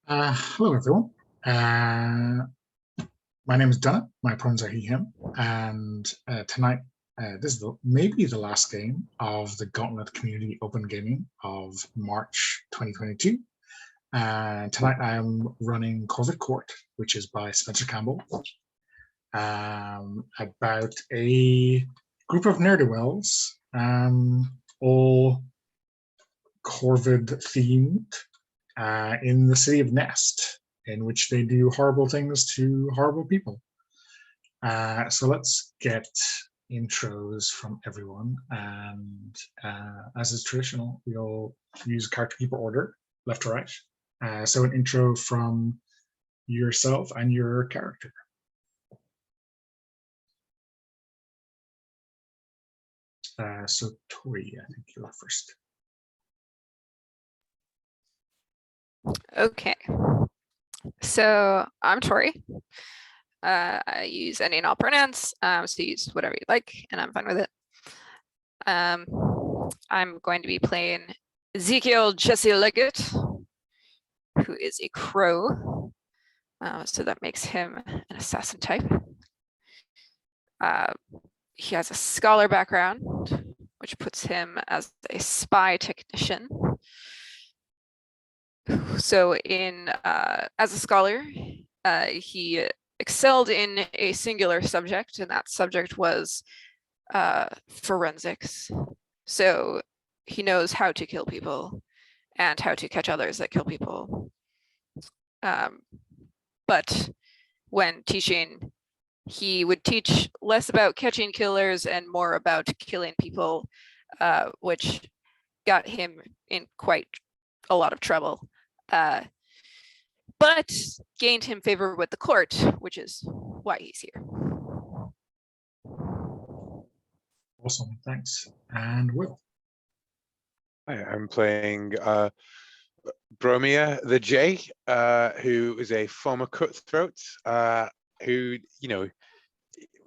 Hello, everyone. My name is Donna. My pronouns are he, him. And tonight, this is maybe the last game of the Gauntlet Community Open Gaming of March 2022. Tonight, I am running Corvid Court, which is by Spencer Campbell, about a group of ne'er-do-wells, all Corvid themed, in the city of Nest, in which they do horrible things to horrible people. So let's get intros from everyone, and as is traditional, we'll use character keeper order, left to right. So an intro from yourself and your character. So Tori, I think you're first. Okay, so I'm Tori. I use any and all pronouns, so use whatever you like, and I'm fine with it. I'm going to be playing Ezekiel Jesse Leggett, who is a crow, so that makes him an assassin type. He has a scholar background, which puts him as a spy technician. So as a scholar, he excelled in a singular subject, and that subject was forensics. So he knows how to kill people and how to catch others that kill people. But when teaching, he would teach less about catching killers and more about killing people, which got him in quite a lot of trouble. But gained him favor with the court, which is why he's here. Awesome, thanks. And Will. Hi, I'm playing Bromia the J, who is a former cutthroat, who, you know,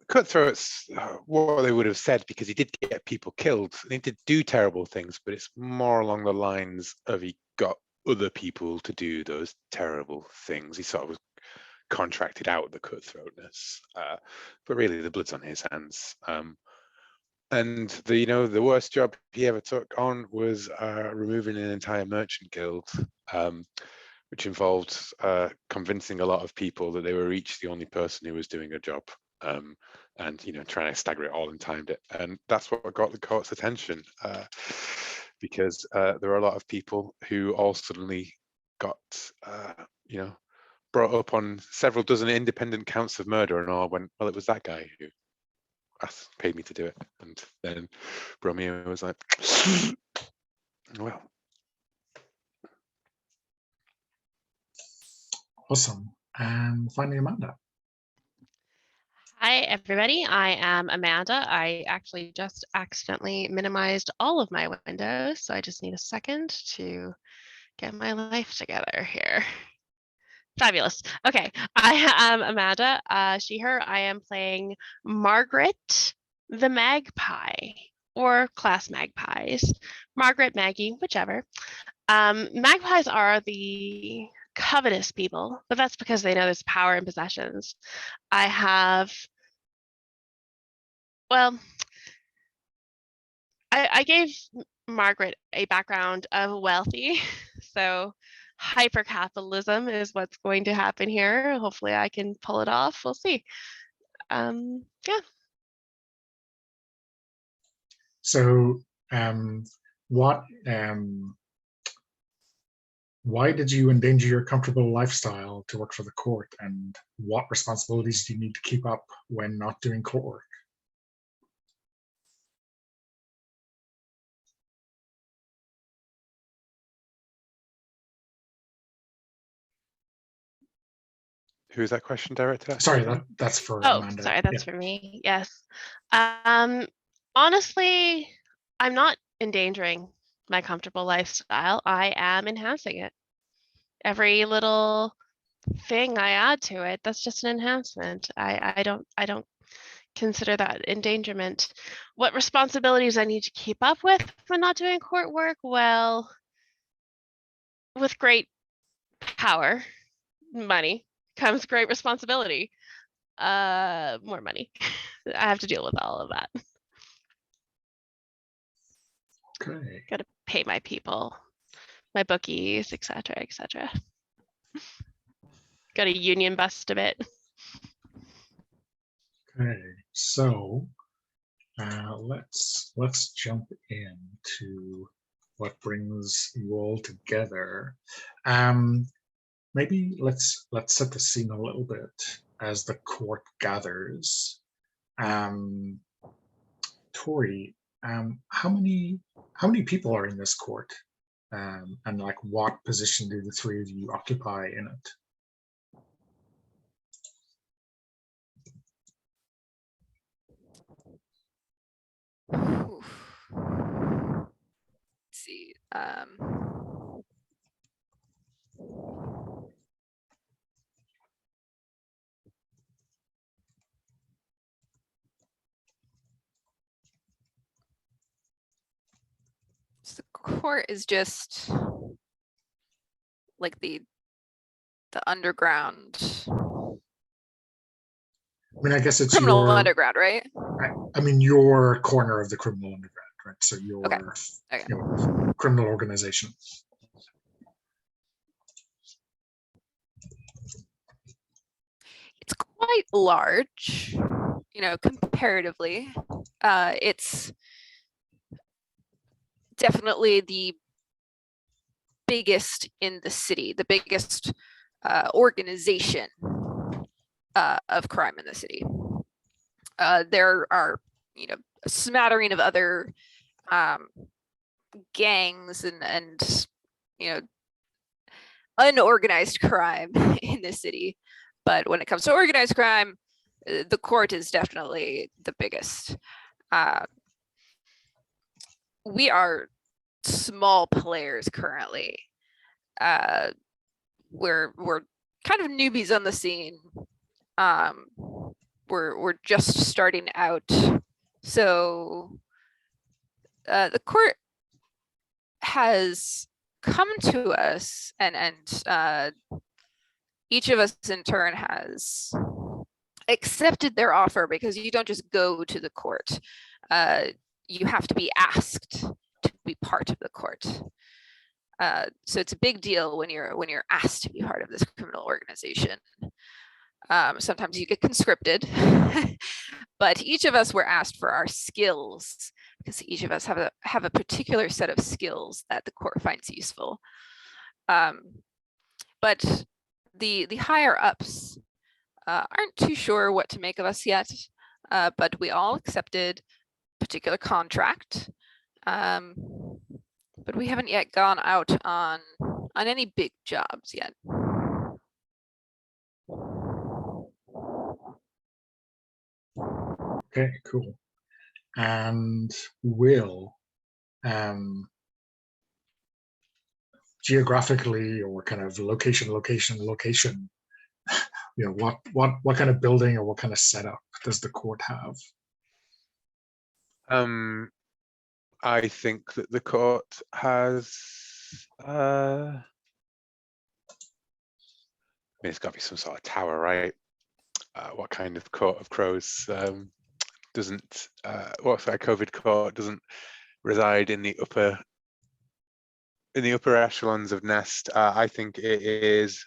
cutthroats, what they would have said, because he did get people killed, he did do terrible things, but it's more along the lines of he got other people to do those terrible things. He sort of was contracted out the cutthroatness, but really the blood's on his hands. And the worst job he ever took on was removing an entire merchant guild, which involved convincing a lot of people that they were each the only person who was doing a job, and trying to stagger it all and timed it. And that's what got the court's attention, because there were a lot of people who all suddenly got brought up on several dozen independent counts of murder, and all went, well, it was that guy who paid me to do it. And then Bromia was like, well. Awesome. And finally, Amanda. Hi, everybody. I am Amanda. I actually just accidentally minimized all of my windows, so I just need a second to get my life together here. Fabulous. Okay, I am Amanda, she, her. I am playing Margaret the Magpie, or class magpies. Margaret, Maggie, whichever. Magpies are the covetous people, but that's because they know there's power and possessions. I gave Margaret a background of wealthy, so hyper-capitalism is what's going to happen here. Hopefully I can pull it off. We'll see. Yeah. So why did you endanger your comfortable lifestyle to work for the court, and what responsibilities do you need to keep up when not doing court work? Who's that question directed at? Sorry, that's for Amanda. Sorry, that's for me. Yes. Honestly, I'm not endangering my comfortable lifestyle. I am enhancing it. Every little thing I add to it, that's just an enhancement. I don't consider that endangerment. What responsibilities I need to keep up with when not doing court work? Well, with great power, money, comes great responsibility. More money. I have to deal with all of that. Okay. Got to pay my people, my bookies, etc., etc. Got to union bust a bit. Okay. So let's jump into what brings you all together. Maybe let's set the scene a little bit as the court gathers. Tori, how many people are in this court, and like what position do the three of you occupy in it? Oof. Let's see. So the court is just like the underground I mean, I guess it's criminal your underground, right? I mean, your corner of the criminal underground, right? So your Okay. criminal organization. It's quite large, comparatively. It's definitely the biggest in the city, the biggest organization of crime in the city. There are, a smattering of other gangs and unorganized crime in the city. But when it comes to organized crime, the court is definitely the biggest. We are small players currently. We're kind of newbies on the scene. We're just starting out. So the court has come to us, and each of us in turn has accepted their offer, because you don't just go to the court. You have to be asked to be part of the court. So it's a big deal when you're asked to be part of this criminal organization. Sometimes you get conscripted, but each of us were asked for our skills, because each of us have a particular set of skills that the court finds useful. But the higher ups aren't too sure what to make of us yet, but we all accepted a particular contract. But we haven't yet gone out on any big jobs yet. Okay, cool. And Will, geographically or kind of location, what kind of building or what kind of setup does the court have? I think that the court has it's got to be some sort of tower, right? What kind of court of crows doesn't Corvid Court doesn't reside in the upper echelons of Nest. I think it is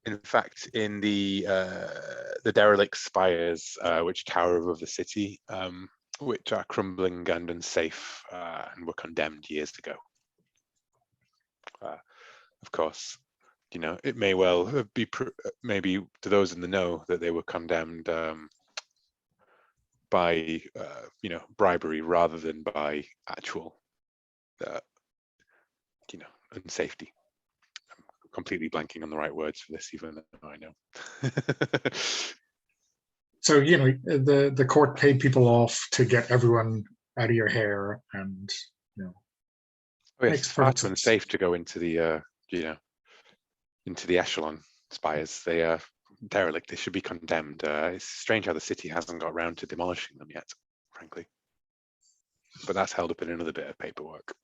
in fact in the derelict spires which tower above the city, which are crumbling and unsafe and were condemned years ago. Of course, it may well be maybe to those in the know that they were condemned by bribery rather than by actual unsafety. I'm completely blanking on the right words for this, even though I know. So the court paid people off to get everyone out of your hair, and It's far too unsafe to go into the into the echelon spires. They are derelict. They should be condemned. It's strange how the city hasn't got around to demolishing them yet, frankly. But that's held up in another bit of paperwork.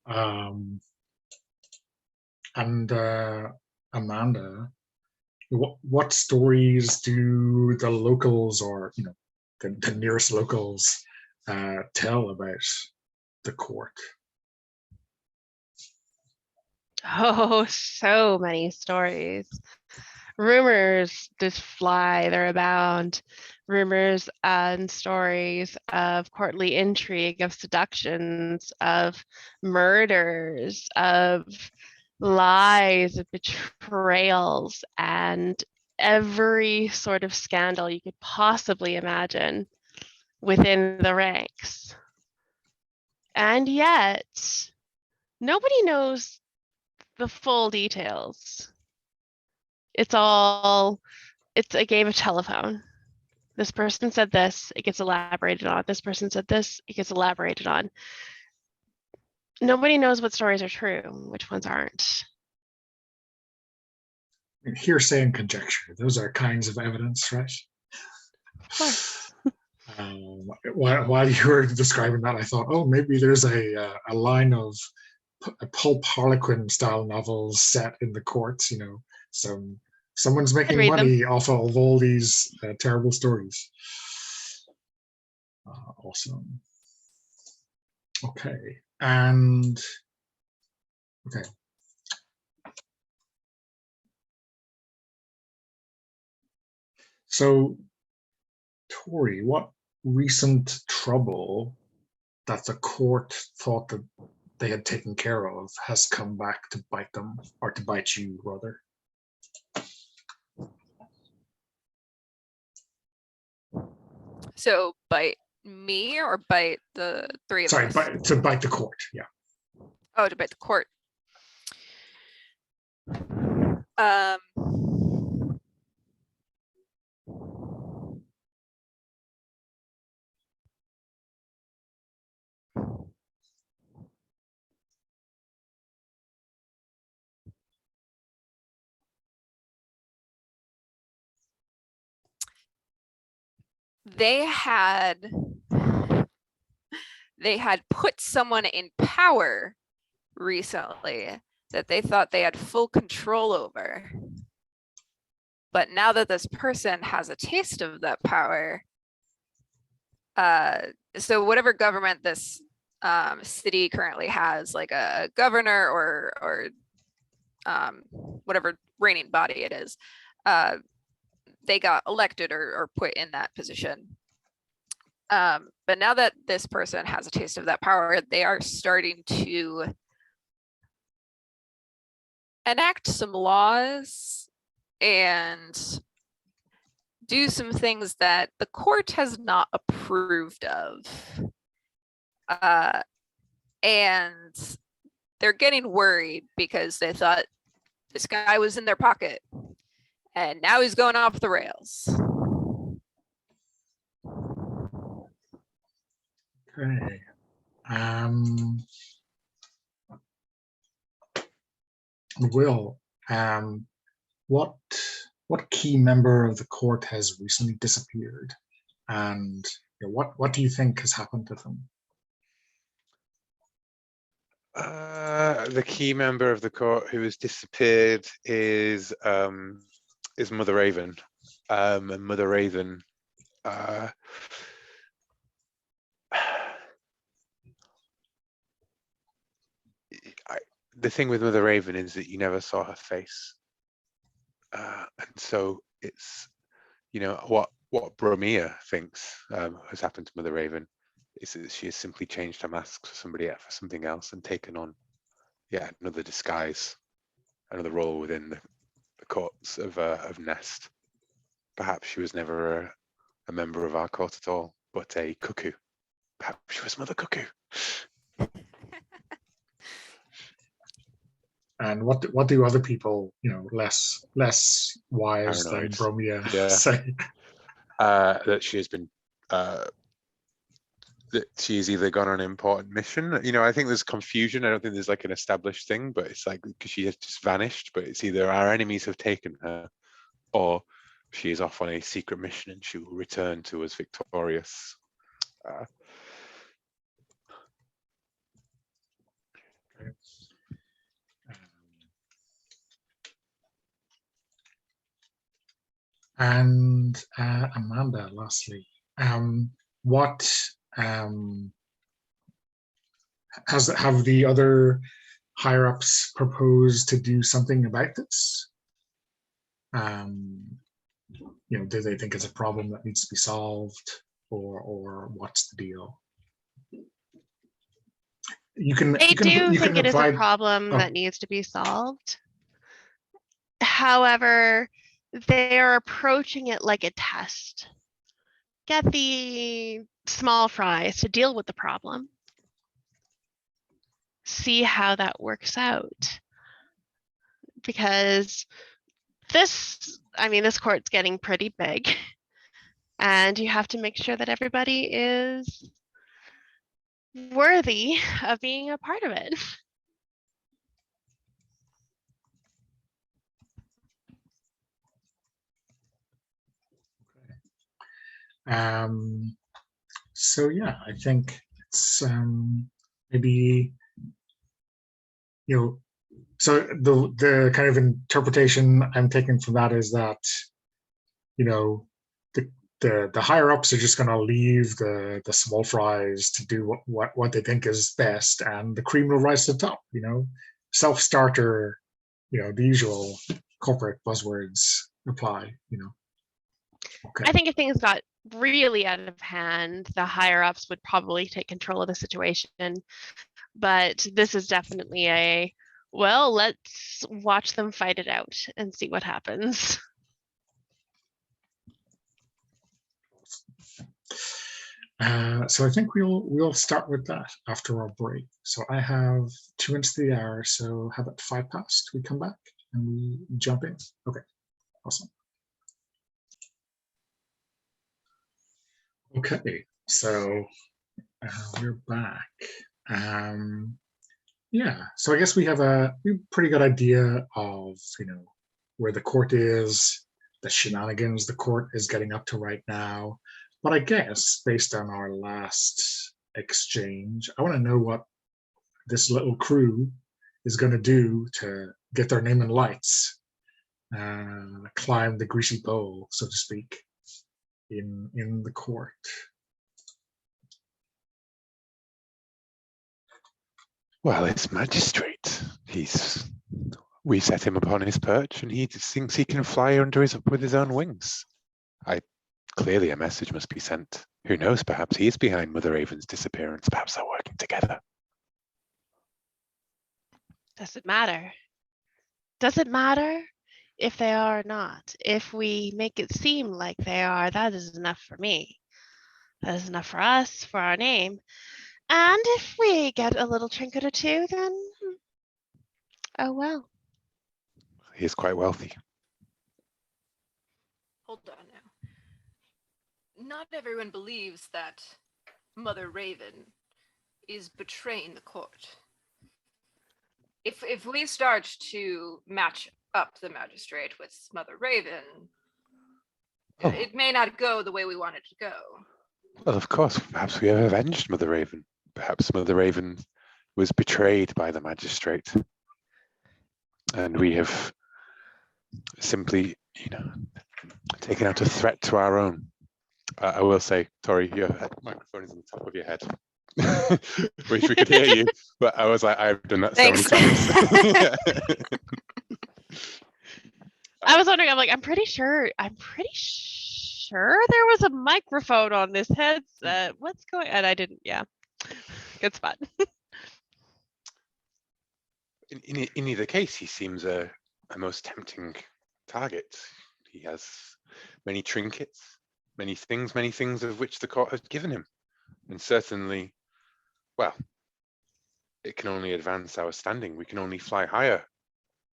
And Amanda, what stories do the locals, or the nearest locals, tell about the court? Oh, so many stories. Rumors just fly, they're abound. Rumors and stories of courtly intrigue, of seductions, of murders, of lies, of betrayals, and every sort of scandal you could possibly imagine within the ranks. And yet, nobody knows the full details. It's a game of telephone. This person said this, it gets elaborated on. This person said this, it gets elaborated on. Nobody knows what stories are true, which ones aren't. Hearsay and conjecture, those are kinds of evidence, right? Of course. While you were describing that, I thought, oh, maybe there's a line of pulp Harlequin style novels set in the courts. Someone's making read them. money off of all these terrible stories. Awesome. Okay, and okay. So, Tori, what recent trouble that the court thought that they had taken care of has come back to bite them, or to bite you, rather? So bite me or bite the three of Sorry, us? to bite the court, yeah. Oh, to bite the court. Um, they had put someone in power recently that they thought they had full control over. But now that this person has a taste of that power, so whatever government this city currently has, like a governor or whatever reigning body it is, they got elected or put in that position. But now that this person has a taste of that power, they are starting to enact some laws and do some things that the court has not approved of. And they're getting worried because they thought this guy was in their pocket and now he's going off the rails. Okay. Will, what key member of the court has recently disappeared, and what do you think has happened to them? The key member of the court who has disappeared is Mother Raven, and Mother Raven. The thing with Mother Raven is that you never saw her face, and so it's what Bromia thinks has happened to Mother Raven is that she has simply changed her mask for something else and taken on another disguise, another role within the courts of Nest. Perhaps she was never a member of our court at all, but a cuckoo. Perhaps she was Mother Cuckoo. And what do other people, less wise than Paranoid. Bromia say? That she has been that she's either gone on an important mission. I think there's confusion. I don't think there's like an established thing, but it's like because she has just vanished. But it's either our enemies have taken her, or she is off on a secret mission and she will return to us victorious. And Amanda, lastly, what have the other higher ups proposed to do something about this? Do they think it's a problem that needs to be solved, or what's the deal? I do think it is a problem Oh. that needs to be solved. However, they are approaching it like a test. Get the small fries to deal with the problem. See how that works out. Because this court's getting pretty big. And you have to make sure that everybody is worthy of being a part of it. So yeah, I think it's maybe, so the kind of interpretation I'm taking from that is that, the higher ups are just going to leave the small fries to do what they think is best, and the cream will rise to the top. Self-starter, the usual corporate buzzwords apply. Okay. I think if things got really out of hand, the higher ups would probably take control of the situation. But this is definitely let's watch them fight it out and see what happens. So I think we'll start with that after our break. So I have 2 minutes to the hour. So how about 5 past? We come back and we jump in. Okay, awesome. Okay, so we're back. Yeah, so I guess we have a pretty good idea of where the court is, the shenanigans the court is getting up to right now. But I guess based on our last exchange, I want to know what this little crew is going to do to get their name in lights, climb the greasy pole, so to speak, in the court. Well, it's magistrate. We set him upon his perch, and he just thinks he can fly with his own wings. Clearly a message must be sent. Who knows, perhaps he's behind Mother Raven's disappearance. Perhaps they're working together. Does it matter? Does it matter if they are or not? If we make it seem like they are, that is enough for me. That is enough for us, for our name. And if we get a little trinket or two, then oh well. He is quite wealthy. Hold on now. Not everyone believes that Mother Raven is betraying the court. If we start to match up the magistrate with Mother Raven, it may not go the way we want it to go. Well, of course, perhaps we have avenged Mother Raven. Perhaps Mother Raven was betrayed by the magistrate. And we have simply, taken out a threat to our own. I will say, Tori, your microphone is on the top of your head. Wish we could hear you, but I was like, I've done that Thanks. so many times. I was wondering, I'm pretty sure there was a microphone on this headset. What's going on? And I didn't, yeah. Good spot. In either case, he seems a most tempting target. He has many trinkets, many things of which the court has given him. And certainly, well, it can only advance our standing. We can only fly higher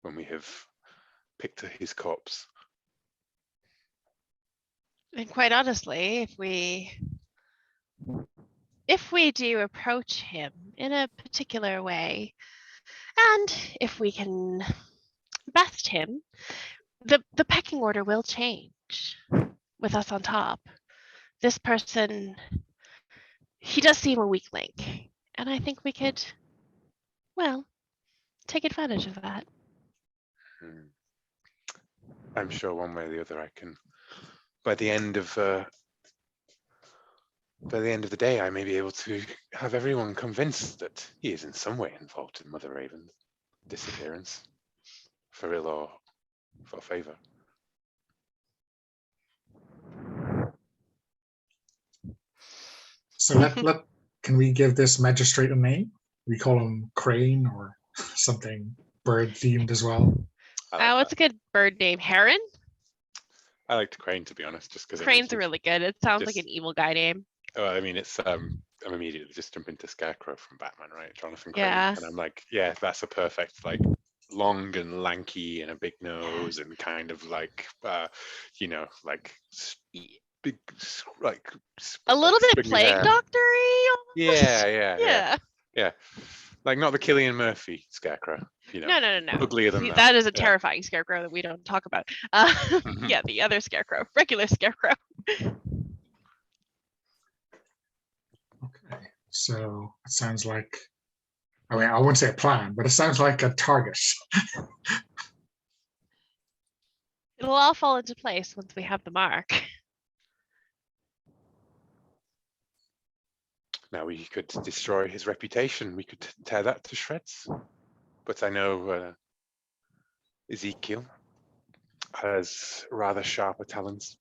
when we have picked his corpse. And quite honestly, if we do approach him in a particular way, and if we can best him, the pecking order will change with us on top. This person, he does seem a weak link, and I think we could, take advantage of that. I'm sure one way or the other I can by the end of the day, I may be able to have everyone convinced that he is in some way involved in Mother Raven's disappearance, for ill or for favor. So can we give this magistrate a name? We call him Crane or something bird themed as well. What's a good bird name? Heron? I liked Crane, to be honest, just because Crane's really good. It sounds like just- an evil guy name. Well, I mean, it's I'm immediately just jumping to Scarecrow from Batman, right? Jonathan Crane, Yeah. and I'm like, yeah, that's a perfect like long and lanky and a big nose and kind of like like big like A little bit springy plague hair. doctor-y. Yeah. Like not the Cillian Murphy Scarecrow, No. uglier than See, that. that is a Yeah. terrifying scarecrow that we don't talk about. Yeah, the other scarecrow, regular scarecrow. Okay, so it sounds like, I mean, I wouldn't say a plan, but it sounds like a target. It'll all fall into place once we have the mark. Now we could destroy his reputation. We could tear that to shreds. But I know Ezekiel has rather sharper talons.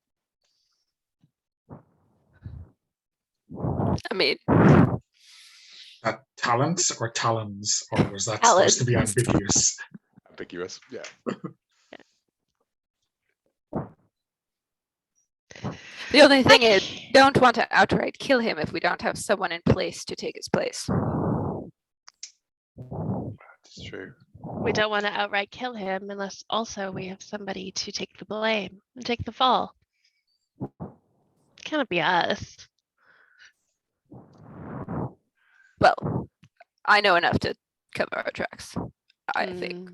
I mean, Talents or talons, or was that supposed to be Talons. ambiguous? Ambiguous, yeah. the only thing is, don't want to outright kill him if we don't have someone in place to take his place. It's true. We don't want to outright kill him unless also we have somebody to take the blame and take the fall. Cannot be us. Well, I know enough to cover our tracks, I think.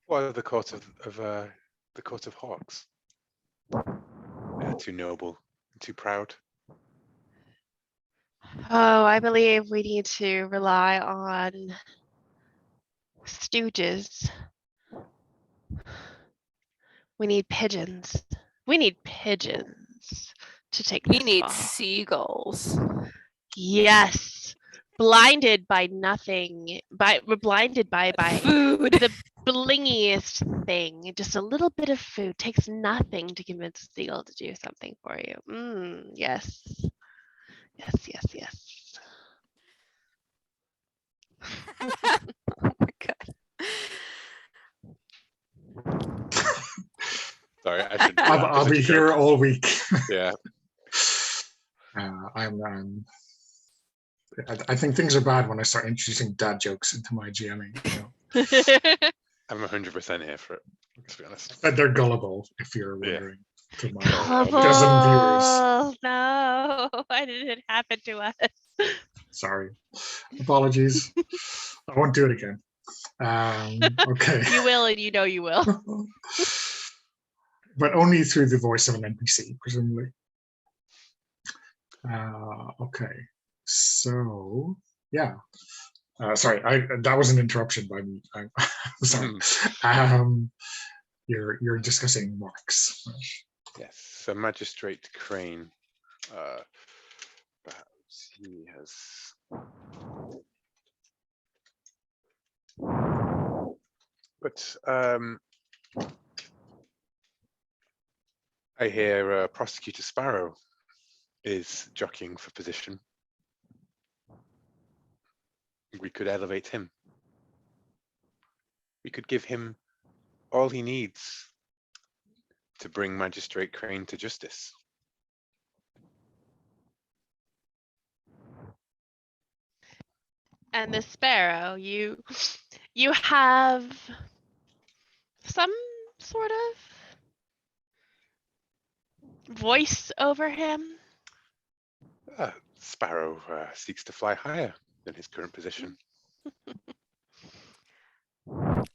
What are the court of Hawks? They're too noble, too proud. Oh, I believe we need to rely on stooges. We need pigeons. We need pigeons to take We this need fall. seagulls. Yes. Blinded by nothing. We're blinded by Food. the blingiest thing. Just a little bit of food takes nothing to convince a seagull to do something for you. Yes. Yes. Oh my god. Sorry, I should. I'll be here all week. Yeah. I think things are bad when I start introducing dad jokes into my GMing. I'm 100% here for it, to be honest. But they're gullible, if you're wondering. To my Gullible. dozen viewers. No, why did it happen to us? Sorry. Apologies. I won't do it again. Okay. You will, and you know you will. But only through the voice of an NPC, presumably. Okay. So, yeah. Sorry, that was an interruption by me. I'm sorry. You're discussing marks. Yes, so Magistrate Crane. Perhaps he has. But I hear Prosecutor Sparrow is jockeying for position. We could elevate him. We could give him all he needs to bring Magistrate Crane to justice. And the sparrow, you have some sort of voice over him. Sparrow seeks to fly higher than his current position.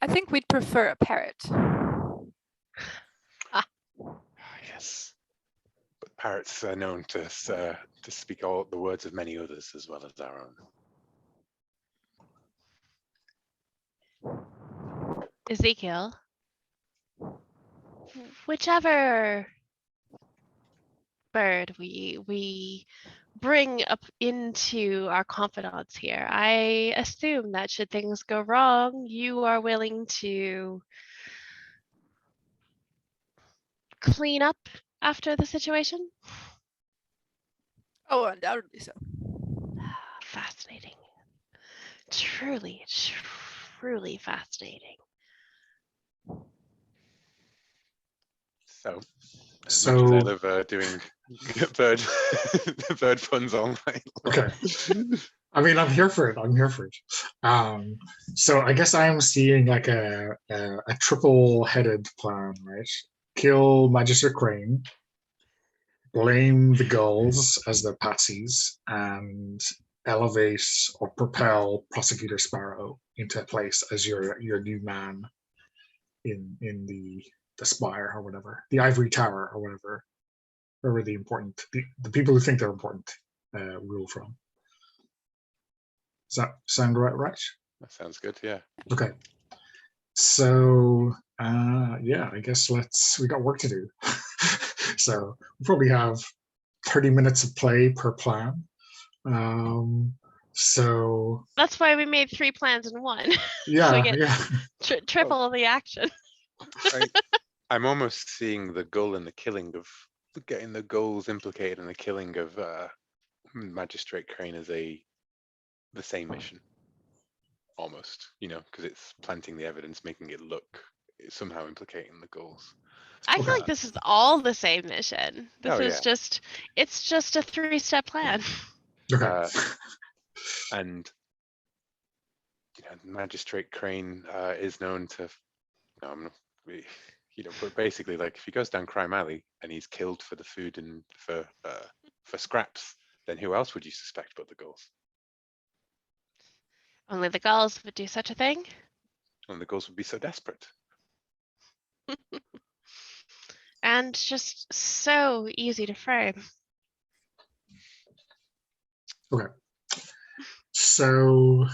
I think we'd prefer a parrot. Yes, but parrots are known to speak all the words of many others as well as our own. Ezekiel, whichever bird we bring up into our confidants here. I assume that should things go wrong, you are willing to clean up after the situation. Oh, undoubtedly so. Fascinating. Truly, truly fascinating. So, as So- much as I love doing bird bird puns all night long. Okay. I mean, I'm here for it. I'm here for it. So I guess I'm seeing like a triple-headed plan, right? Kill Magister Crane, blame the gulls as the patsies, and elevate or propel Prosecutor Sparrow into place as your new man in the spire or whatever, the ivory tower or whatever, wherever the important the people who think they're important rule from. Does that sound right? That sounds good. Yeah. Okay. So yeah, I guess we got work to do. So we probably have 30 minutes of play per plan. So That's why we made 3 plans in one. yeah, So we get yeah. triple the action. I'm almost seeing the goal in the killing of getting the goals implicated in the killing of Magistrate Crane as the same mission. Almost, because it's planting the evidence, making it look somehow implicating the goals. I feel Okay. like this is all the same mission. This Oh, is yeah. it's just a 3-step plan. Okay. And Magistrate Crane is known to, but basically, like, if he goes down Crime Alley and he's killed for the food and for scraps, then who else would you suspect but the gulls? Only the gulls would do such a thing. And the gulls would be so desperate. And just so easy to frame. So,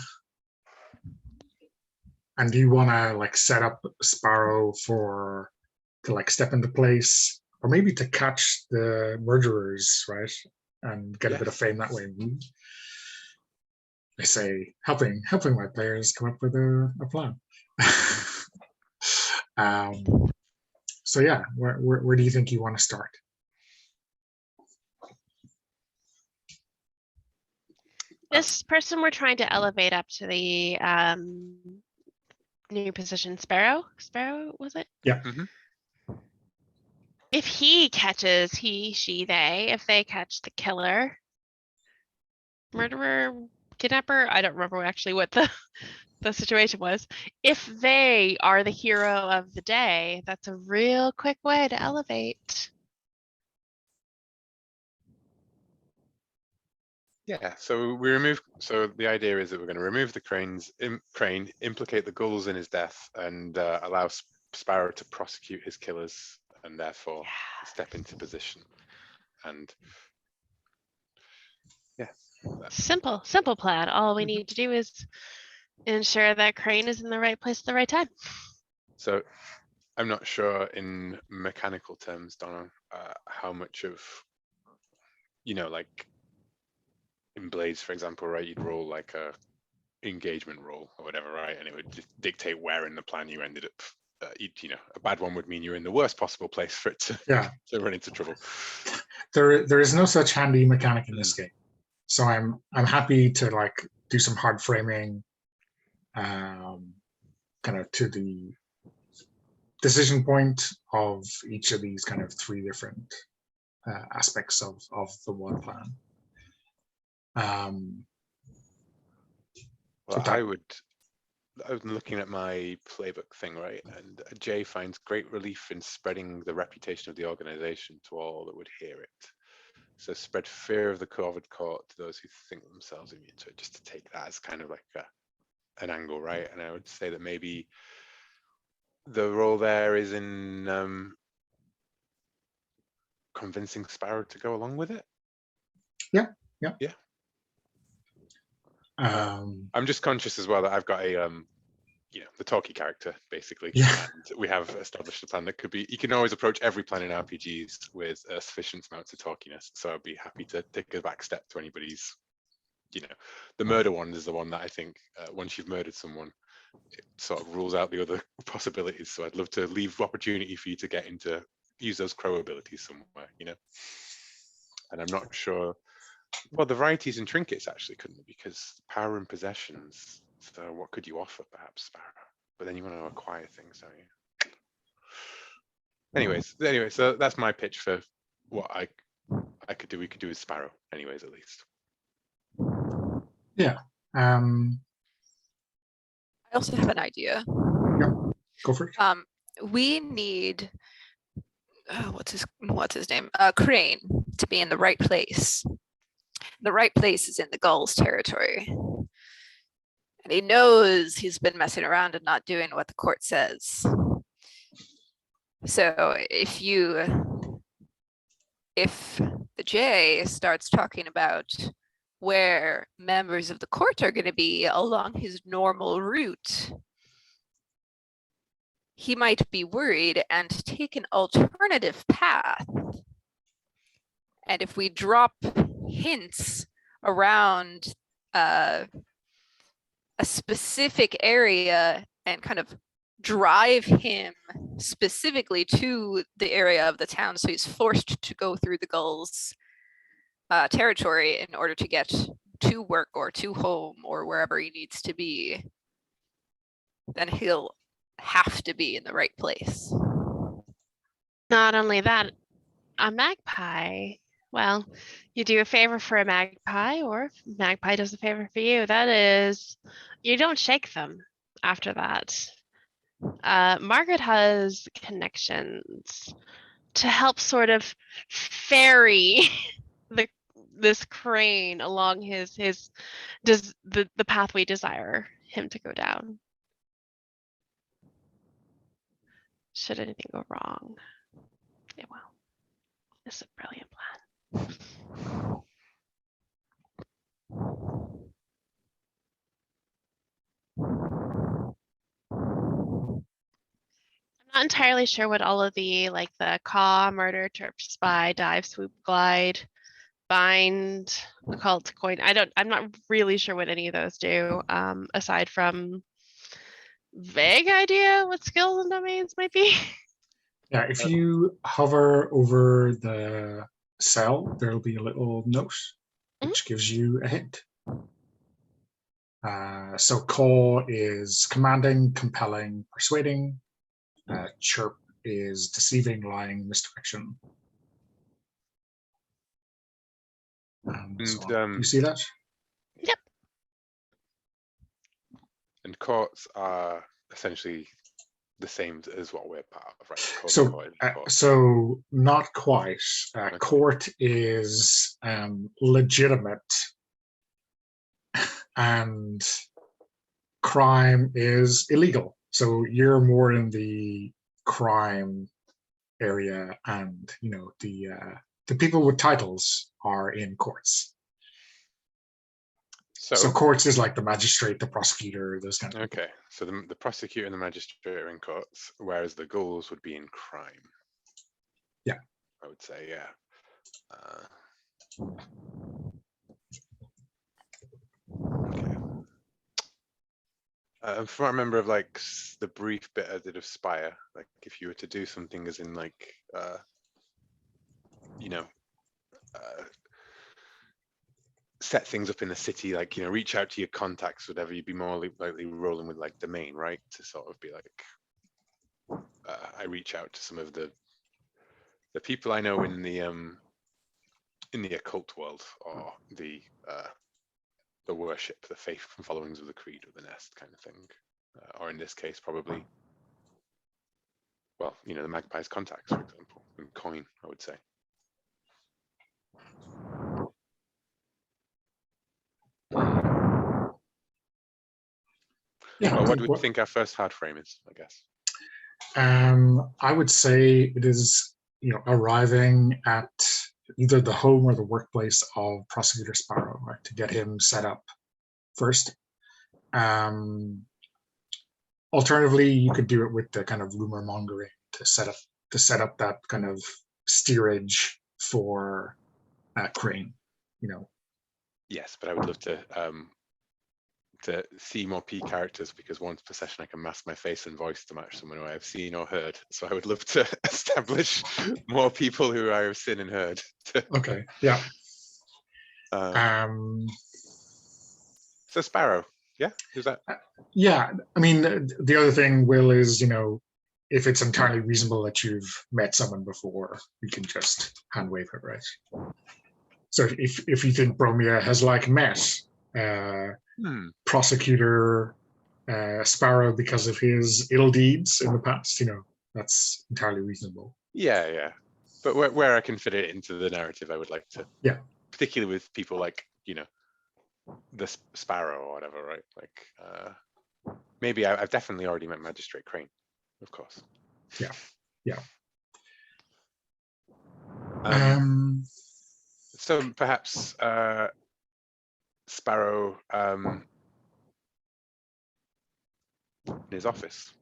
and do you want to like set up Sparrow to like step into place, or maybe to catch the murderers, right, and get a bit of Yes. fame that way? I say helping my players come up with a plan. So yeah, where do you think you want to start? This person we're trying to elevate up to the new position, Sparrow. Sparrow, was it? Yeah. Mhm. If he catches, he, she, they, if they catch the killer, murderer, kidnapper, I don't remember actually what the situation was. If they are the hero of the day, that's a real quick way to elevate. Yeah, so the idea is that we're going to remove the crane, implicate the gulls in his death, and allow Sparrow to prosecute his killers, and therefore step into position. And yeah, Simple plan. All we need to do is ensure that Crane is in the right place at the right time. so I'm not sure in mechanical terms, Donna, how much of, like in Blades, for example, right, you'd roll like a engagement roll or whatever, right, and it would just dictate where in the plan you ended up. A bad one would mean you're in the worst possible place for it to run into trouble. There is no such handy mechanic in this game, so I'm happy to like do some hard framing, kind of to the decision point of each of these kind of 3 different aspects of the one plan. Well, I was looking at my playbook thing, right? And Jay finds great relief in spreading the reputation of the organization to all that would hear it. So spread fear of the Corvid Court to those who think themselves immune to it, just to take that as kind of like an angle, right? And I would say that maybe the role there is in convincing Sparrow to go along with it. Yeah. I'm just conscious as well that I've got the talky character, basically. Yeah. And we have established a plan that could be, you can always approach every plan in RPGs with a sufficient amount of talkiness. So I'd be happy to take a back step to anybody's, the murder one is the one that I think once you've murdered someone, it sort of rules out the other possibilities. So I'd love to leave opportunity for you to use those crow abilities somewhere, And I'm not sure, well, the varieties in trinkets actually couldn't, because power and possessions. So what could you offer, perhaps, Sparrow? But then you want to acquire things, don't you? Anyways, so that's my pitch for what I could do. We could do with Sparrow, anyways, at least. Yeah. I also have an idea. Go for it. We need what's his name? Crane to be in the right place. The right place is in the Gulls territory. And he knows he's been messing around and not doing what the court says. So if the J starts talking about where members of the court are going to be along his normal route, he might be worried and take an alternative path. And if we drop hints around a specific area and kind of drive him specifically to the area of the town, so he's forced to go through the Gulls' territory in order to get to work or to home or wherever he needs to be, then he'll have to be in the right place. Not only that, a magpie, well, you do a favor for a magpie, or if a magpie does a favor for you, that is, you don't shake them after that. Margaret has connections to help sort of ferry this crane along the path we desire him to go down. Should anything go wrong, it will. It's a brilliant plan. I'm not entirely sure what all of the caw, murder, terp, spy, dive, swoop, glide, bind, occult, coin. I'm not really sure what any of those do, aside from vague idea what skills and domains might be. Yeah, if you hover over the cell, there'll be a little note which gives you a hint. So caw is commanding, compelling, persuading. Chirp is deceiving, lying, misdirection. So you see that? Yep. And courts are essentially the same as what we're part of, right? So not quite. Okay. Court is legitimate, and crime is illegal. So you're more in the crime area, and the people with titles are in courts. So courts is like the magistrate, the prosecutor, those kind of people. Okay, so the prosecutor and the magistrate are in courts, whereas the ghouls would be in crime. Yeah, I would say, yeah. Okay. From what I remember of the brief bit I did of Spire, if you were to do something as in set things up in the city, reach out to your contacts, whatever, you'd be more likely rolling with domain, right? To sort of be I reach out to some of the people I know in the occult world, or the worship, the faith and followings of the creed of the nest kind of thing, or in this case probably, well, the magpie's contacts, for example, and coin, I would say. Yeah. Well, what do we think our first hard frame is, I guess? I would say it is, arriving at either the home or the workplace of Prosecutor Sparrow, right, to get him set up first. alternatively, you could do it with the kind of rumor mongering to set up that kind of steerage for Crane. Yes, but I would love to see more P characters, because once per session I can mask my face and voice to match someone who I have seen or heard. So I would love to establish more people who I have seen and heard. Okay, yeah. So Sparrow, yeah, who's that? Yeah, I mean, the other thing, Will, is, if it's entirely reasonable that you've met someone before, you can just hand wave it, right? So if you think Bromia has met prosecutor Sparrow because of his ill deeds in the past, that's entirely reasonable. Yeah. But where I can fit it into the narrative, I would like to. Yeah. Particularly with people like, the Sparrow or whatever, right? Like, maybe I've definitely already met Magistrate Crane, of course. Yeah. So perhaps Sparrow in his office.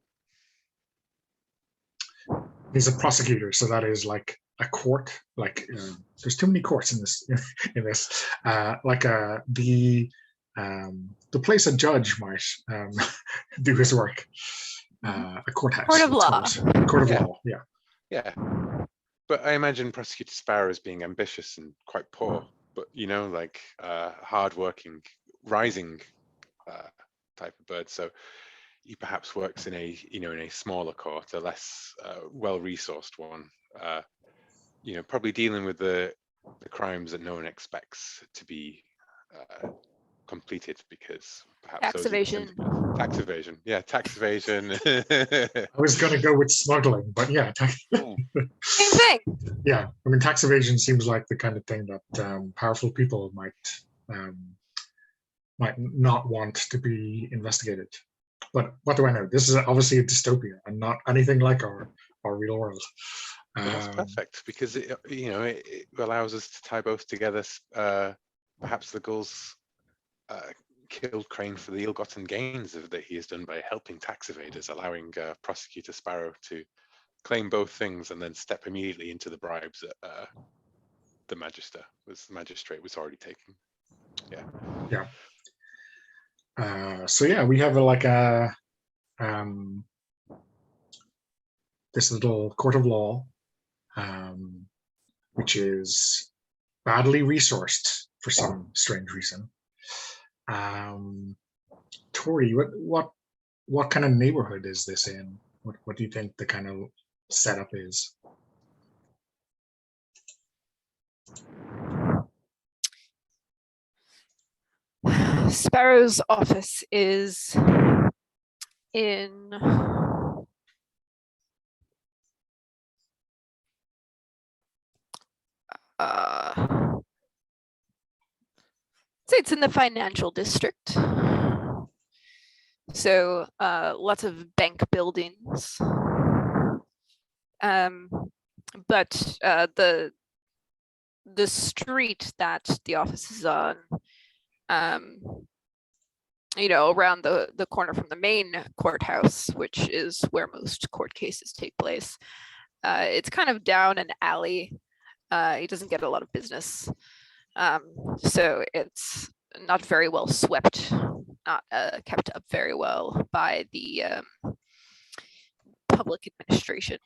He's a prosecutor, so that is like a court. Like there's too many courts in this. The place a judge might do his work. A courthouse. Court of law. Court of law. Yeah. Yeah. But I imagine Prosecutor Sparrow as being ambitious and quite poor, but hardworking, rising type of bird. So he perhaps works in a smaller court, a less well-resourced one. Probably dealing with the crimes that no one expects to be completed, because perhaps Tax evasion. Tax evasion. Yeah, tax evasion. I was going to go with smuggling, but yeah. Same thing. Yeah, I mean, tax evasion seems like the kind of thing that powerful people might not want to be investigated. But what do I know? This is obviously a dystopia and not anything like our real world. Well, that's perfect, because it allows us to tie both together. Perhaps the Gulls killed Crane for the ill-gotten gains that he has done by helping tax evaders, allowing Prosecutor Sparrow to claim both things and then step immediately into the bribes that the magistrate was already taking. Yeah. So yeah, we have this little court of law, which is badly resourced for some strange reason. Tori, what kind of neighborhood is this in? What do you think the kind of setup is? Sparrow's office is in say it's in the financial district. So lots of bank buildings. But the street that the office is on, around the corner from the main courthouse, which is where most court cases take place, it's kind of down an alley. It doesn't get a lot of business. So it's not very well swept, not kept up very well by the public administration.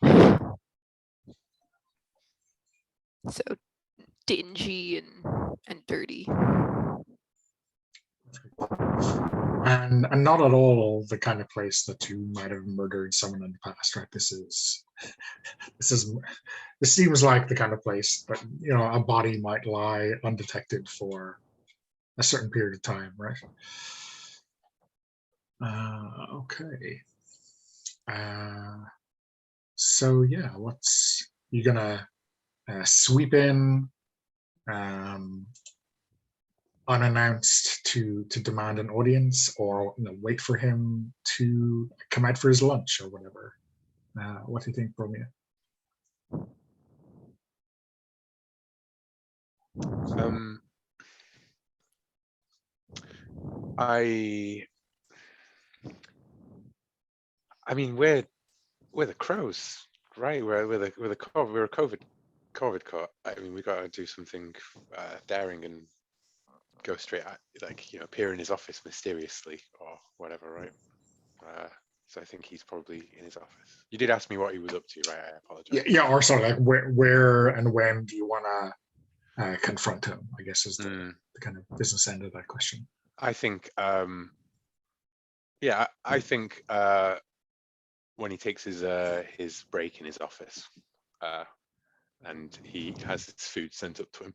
So dingy and dirty. And not at all the kind of place that you might have murdered someone in the past, right? This seems like the kind of place that a body might lie undetected for a certain period of time, right? Okay. So yeah, you gonna sweep in unannounced to demand an audience, or wait for him to come out for his lunch or whatever? What do you think, Bromia? I mean, we're the crows, right? We're a Corvid Court. I mean, we got to do something daring and go straight at, like, appear in his office mysteriously or whatever, right? So I think he's probably in his office. You did ask me what he was up to, right? I apologize. Yeah, or sort of like where and when do you want to confront him, I guess, is the kind of business end of that question. I think, I think when he takes his break in his office, and he has his food sent up to him,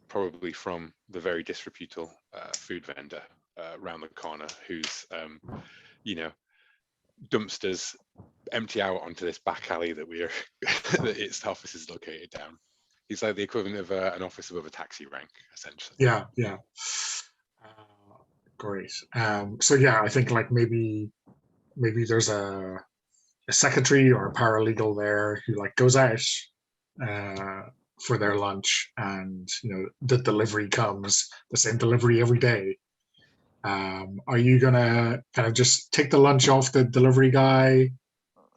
probably from the very disreputable food vendor around the corner, whose dumpsters empty out onto this back alley that that its office is located down. He's like the equivalent of an office above a taxi rank, essentially. Yeah. Great. So yeah, I think like maybe there's a secretary or a paralegal there who like goes out for their lunch, and the delivery comes, the same delivery every day. Are you gonna kind of just take the lunch off the delivery guy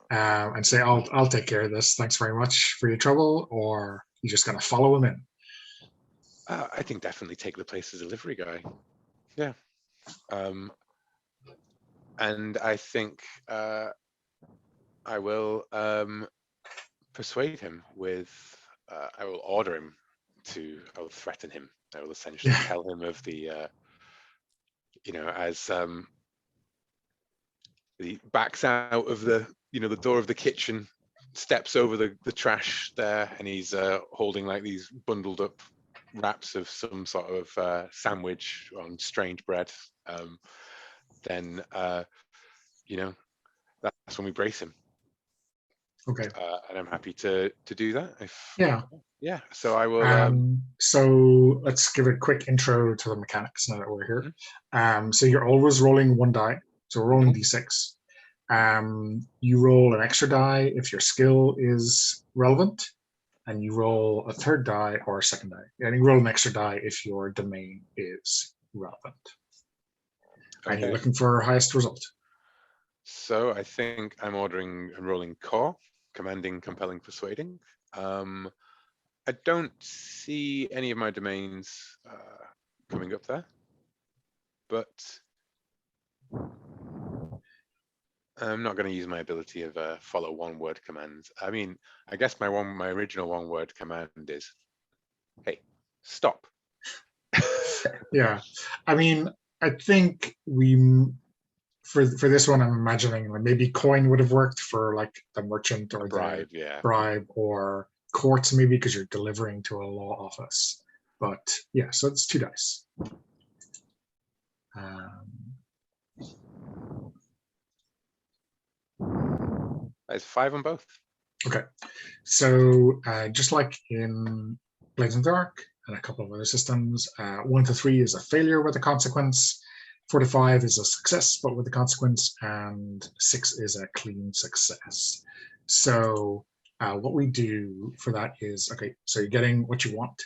and say, I'll take care of this, thanks very much for your trouble, or you just gonna follow him in? I think definitely take the place as delivery guy. Yeah. And I think I will persuade him with, I will order him to, I will threaten him. I will essentially tell him of the, as he backs out of the, the door of the kitchen, steps over the trash there, and he's holding like these bundled up wraps of some sort of sandwich on strange bread. Then, that's when we brace him. Okay. And I'm happy to do that. Yeah. So I will. So let's give a quick intro to the mechanics now that we're here. So you're always rolling one die. So we're rolling d6. You roll an extra die if your skill is relevant, and you roll a third die or a second die. And you roll an extra die if your domain is relevant. Okay. And you're looking for highest result. So I think I'm rolling core, commanding, compelling, persuading. I don't see any of my domains coming up there, but I'm not going to use my ability of follow one-word commands. I mean, I guess my original one-word command is, "Hey, stop." Yeah, I mean, I think for this one, I'm imagining like maybe coin would have worked for like the merchant or bribe, bribe, or courts maybe because you're delivering to a law office. But yeah, so it's 2 dice. That's 5 on both. Okay, so just like in Blades in the Dark and a couple of other systems, 1 to 3 is a failure with a consequence. 4 to 5 is a success, but with a consequence, and 6 is a clean success. So what we do for that is, okay, so you're getting what you want.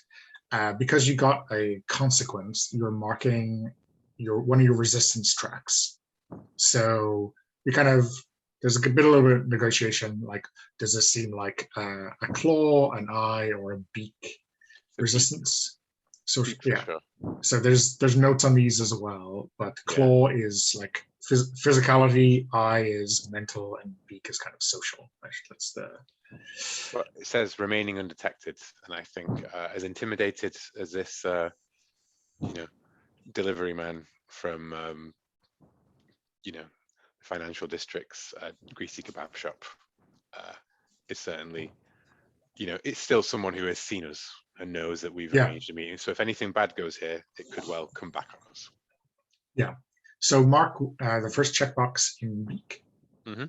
Because you got a consequence, you're marking one of your resistance tracks. So you kind of, there's a little bit of negotiation, like, does this seem like a claw, an eye, or a beak resistance? So yeah, sure. So there's notes on these as well, but claw is like physicality, eye is mental, and beak is kind of social. That's the. Well, it says remaining undetected, and I think as intimidated as this, delivery man from, financial district's greasy kebab shop is certainly, it's still someone who has seen us and knows that we've arranged a meeting. So if anything bad goes here, it could well come back on us. Yeah. So mark the first checkbox in weak. Mm-hmm.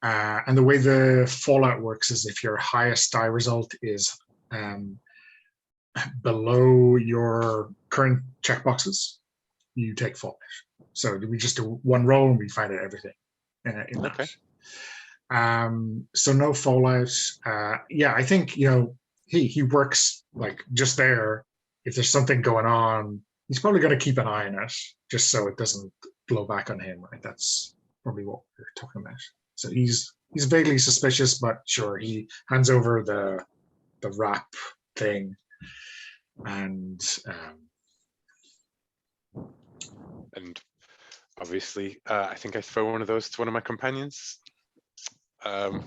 And the way the fallout works is if your highest die result is below your current checkboxes, you take fallout. So we just do one roll and we find out everything in that. Okay. So no fallout. I think, he works like just there. If there's something going on, he's probably going to keep an eye on it just so it doesn't blow back on him, right? That's probably what we're talking about. So he's vaguely suspicious, but sure, he hands over the wrap thing, and obviously, I think I throw one of those to one of my companions.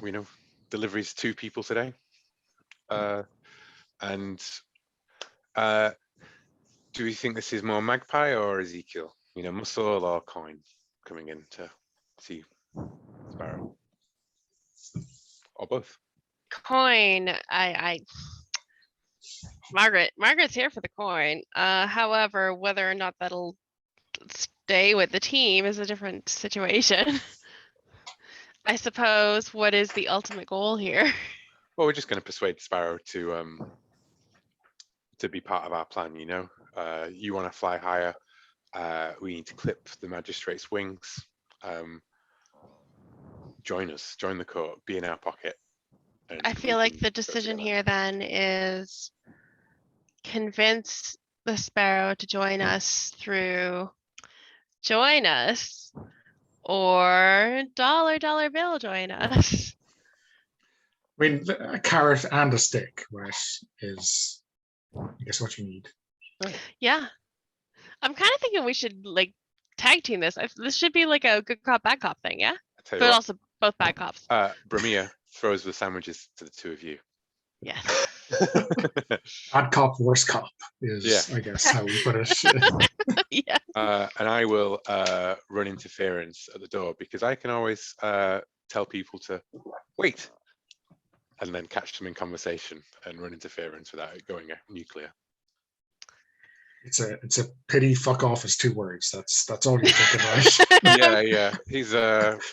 We know deliveries 2 people today, and do we think this is more Magpie or Ezekiel? Muscle or Coin coming in to see Sparrow, or both? Coin. Margaret's here for the coin. However, whether or not that'll stay with the team is a different situation. I suppose. What is the ultimate goal here? Well, we're just going to persuade Sparrow to be part of our plan. You want to fly higher. We need to clip the magistrate's wings. Join us. Join the court. Be in our pocket. I feel like the decision here then is convince the Sparrow to join us through join us, or dollar bill join us. I mean, a carrot and a stick, right, is I guess what you need. Yeah, I'm kind of thinking we should like tag team this. This should be like a good cop, bad cop thing, yeah. Tell you But what, also both bad cops. Bromia throws the sandwiches to the 2 of you. Yes. Bad cop, worst cop is, I guess, how we put it. Yeah. And I will run interference at the door, because I can always tell people to wait and then catch them in conversation and run interference without it going nuclear. It's a pity. Fuck off is 2 words. That's all you're thinking, right? Yeah. He's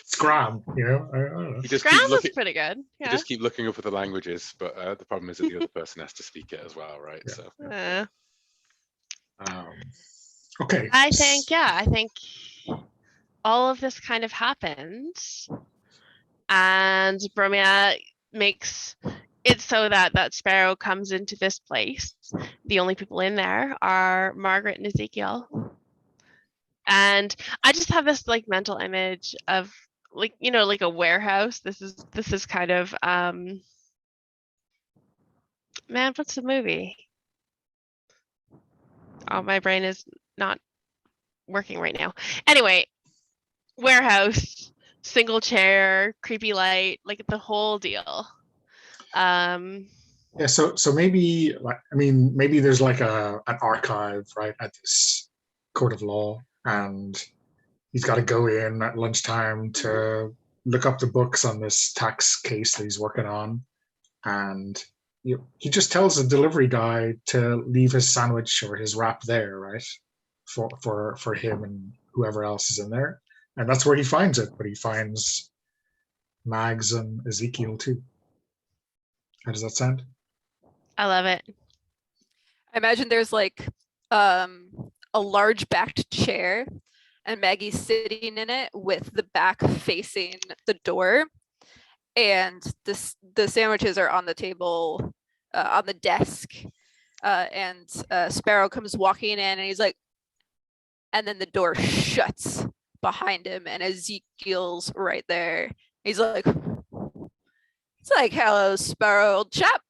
Scram, I don't know. he just Scram keep was looking. pretty good. You Yeah. just keep looking up at the languages, but the problem is that the other person has to speak it as well, right? Yeah. So Okay. I think all of this kind of happens, and Bromia makes it so that Sparrow comes into this place. The only people in there are Margaret and Ezekiel. And I just have this like mental image of like a warehouse. This is kind of man, what's the movie? Oh, my brain is not working right now. Anyway, warehouse, single chair, creepy light, like the whole deal. Yeah, so maybe maybe there's like an archive, right, at this court of law, and he's got to go in at lunchtime to look up the books on this tax case that he's working on, and he just tells the delivery guy to leave his sandwich or his wrap there, right, for him and whoever else is in there, and that's where he finds it. But he finds Mags and Ezekiel too. How does that sound? I love it. I imagine there's like a large backed chair and Maggie's sitting in it with the back facing the door, and the sandwiches are on the table, on the desk, and Sparrow comes walking in and he's like, and then the door shuts behind him and Ezekiel's right there. He's like, it's like, hello, Sparrow, old chap.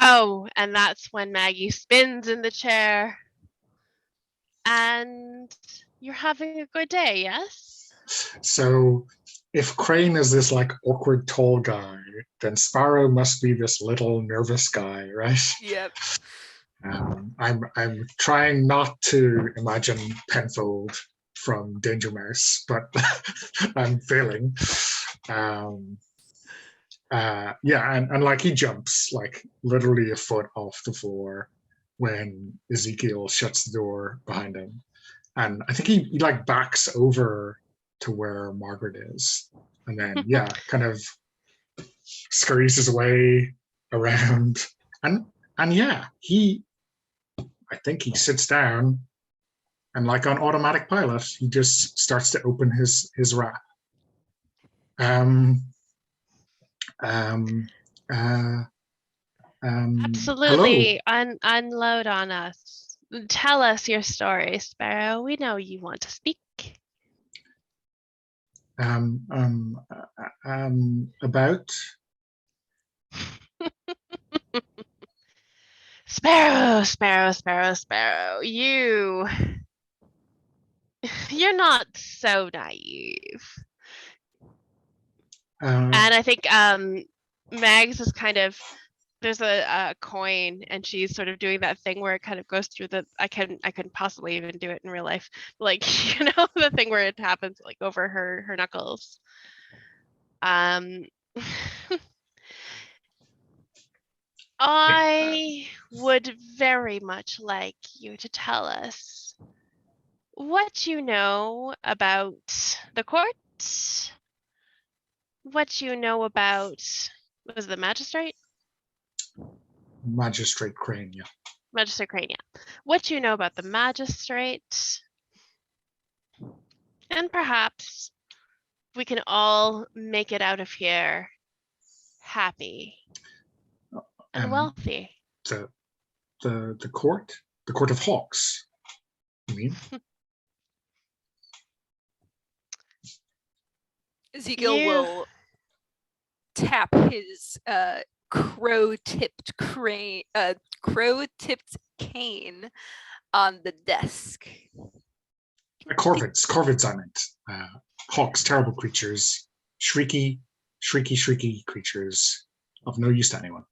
Oh, and that's when Maggie spins in the chair. And you're having a good day, yes? So if Crane is this like awkward tall guy, then Sparrow must be this little nervous guy, right? Yep. I'm trying not to imagine Penfold from Danger Mouse, but I'm failing. And like he jumps like literally a foot off the floor when Ezekiel shuts the door behind him, and I think he like backs over to where Margaret is, and then kind of scurries his way around, and I think he sits down, and like on automatic pilot, he just starts to open his wrap. Absolutely. Hello. Unload on us. Tell us your story, Sparrow. We know you want to speak. About Sparrow, Sparrow, Sparrow, Sparrow. You're not so naive. And I think Mags is kind of, there's a coin and she's sort of doing that thing where it kind of goes through the, I couldn't possibly even do it in real life. Like, the thing where it happens like over her knuckles. I would very much like you to tell us what you know about the court, what you know about, was it the magistrate? Magistrate Crane, yeah. Magistrate Crane, yeah. What you know about the magistrate, and perhaps we can all make it out of here happy and wealthy. The court of hawks, you mean? Ezekiel will tap his crow-tipped cane on the desk. Corvids, I meant. Hawks, terrible creatures, shrieky creatures of no use to anyone.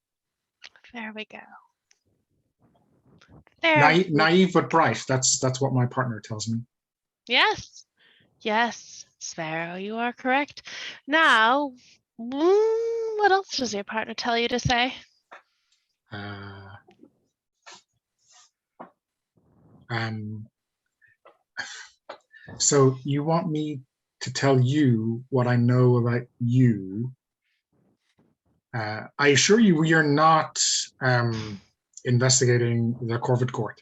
There we go. Naive but bright. That's what my partner tells me. Yes, Sparrow, you are correct. Now, what else does your partner tell you to say? So you want me to tell you what I know about you? I assure you we are not investigating the Corvid Court.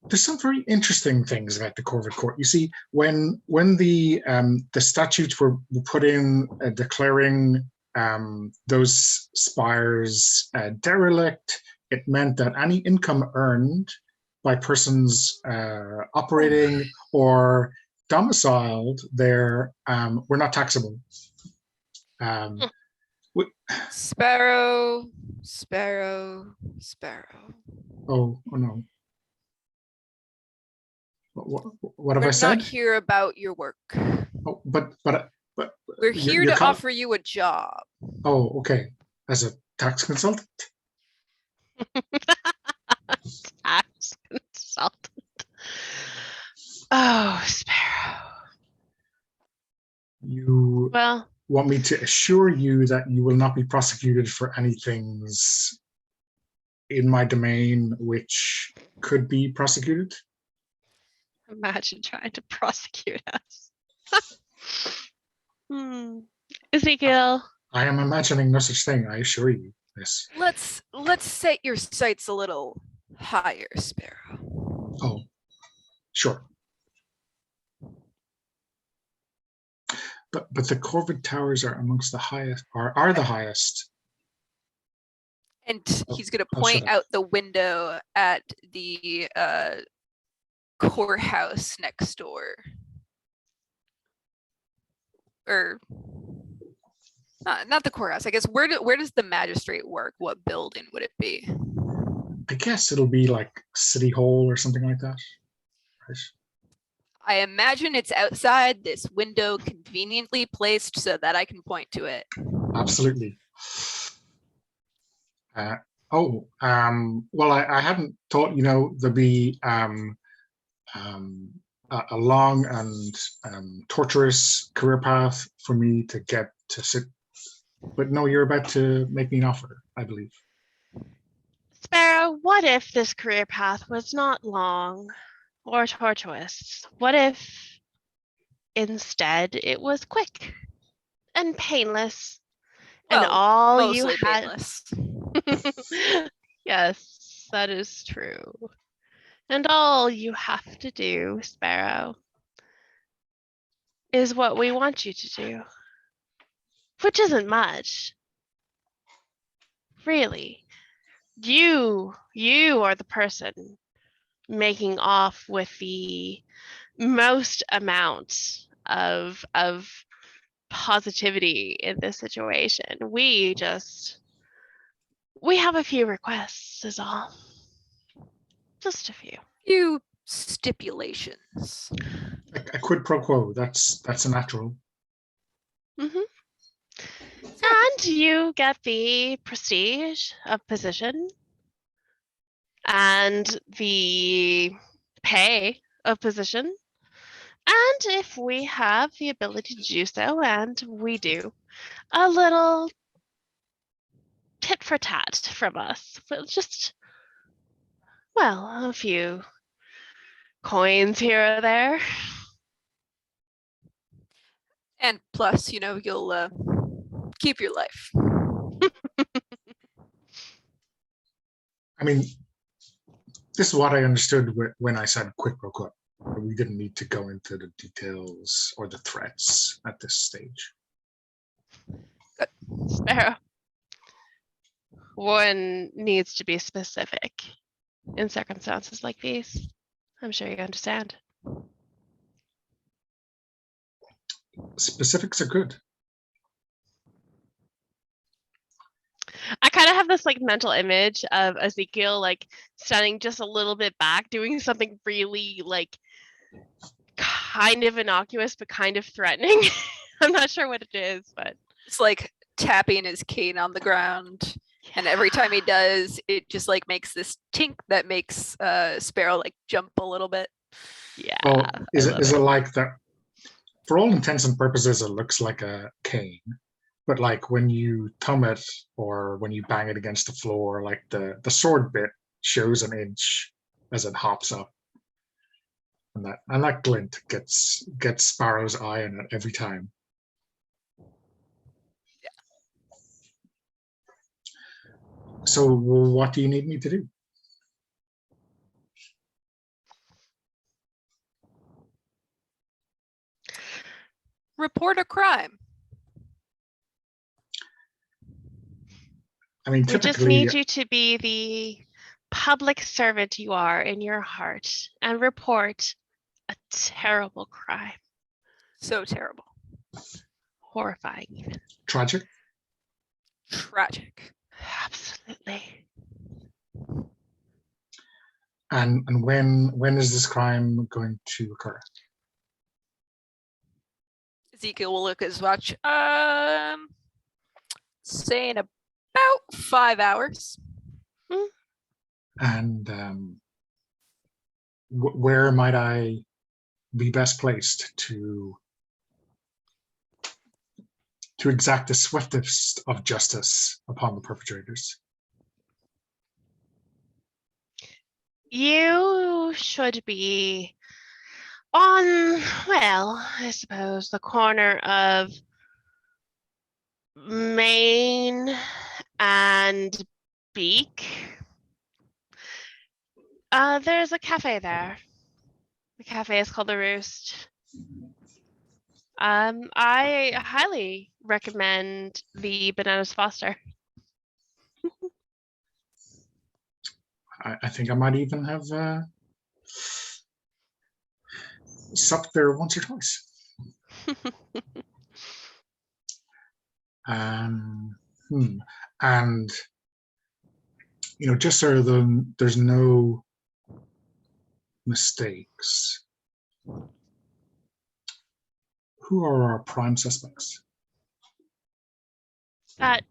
There's some very interesting things about the Corvid Court. You see, when the statutes were put in declaring those spires derelict, it meant that any income earned by persons operating or domiciled there were not taxable. Sparrow. Oh no. What have I We're said? not here about your work. Oh, but we're here to offer you a job. Oh, okay. As a tax consultant? Tax consultant. Oh, Sparrow. You want me to assure you that you will not be prosecuted for any things in my domain which could be prosecuted? Imagine trying to prosecute us. Ezekiel. I am imagining no such thing, I assure you. Yes. Let's set your sights a little higher, Sparrow. Oh, sure. But the Corvid Towers are amongst the highest, are the highest. And he's going to point out the window at the courthouse next door. Or not the courthouse. I guess where does the magistrate work? What building would it be? I guess it'll be like City Hall or something like that. Right? I imagine it's outside this window, conveniently placed so that I can point to it. Absolutely. Well, I hadn't thought, there'd be a long and torturous career path for me to get to sit. But no, you're about to make me an offer, I believe. Sparrow, what if this career path was not long or tortuous? What if instead it was quick and painless, and all you had? Painless. Yes, that is true. And all you have to do, Sparrow, is what we want you to do, which isn't much. Really. You are the person making off with the most amount of positivity in this situation. We have a few requests is all. Just a few. Few stipulations. A quid pro quo. That's a natural. Mm-hmm. And you get the prestige of position and the pay of position. And if we have the ability to do so, and we do, a little tit for tat from us. But just, well, a few coins here or there. And plus, you'll keep your life. I mean, this is what I understood when I said quid pro quo. We didn't need to go into the details or the threats at this stage. Sparrow. One needs to be specific in circumstances like these. I'm sure you understand. Specifics are good. I kind of have this like mental image of Ezekiel like standing just a little bit back, doing something really like kind of innocuous but kind of threatening. I'm not sure what it is, but It's like tapping his cane on the ground. And every time he does, it just like makes this tink that makes Sparrow like jump a little bit. Yeah. Well, is it like that? For all intents and purposes, it looks like a cane, but like when you thumb it or when you bang it against the floor, like the sword bit shows an inch as it hops up, and that glint gets Sparrow's eye on it every time. So what do you need me to do? Report a crime. I mean, We just typically, need you to be the public servant you are in your heart and report a terrible crime. So terrible. Horrifying even. tragic. Tragic. Absolutely. And when is this crime going to occur? Ezekiel will look at his watch. Say in about 5 hours. And where might I be best placed to exact the swiftest of justice upon the perpetrators? You should be on, well, I suppose the corner of Main and Beak. There's a cafe there. The cafe is called The Roost. I highly recommend the Bananas Foster. I think I might even have supped there once or twice. And just so there's no mistakes, who are our prime suspects? That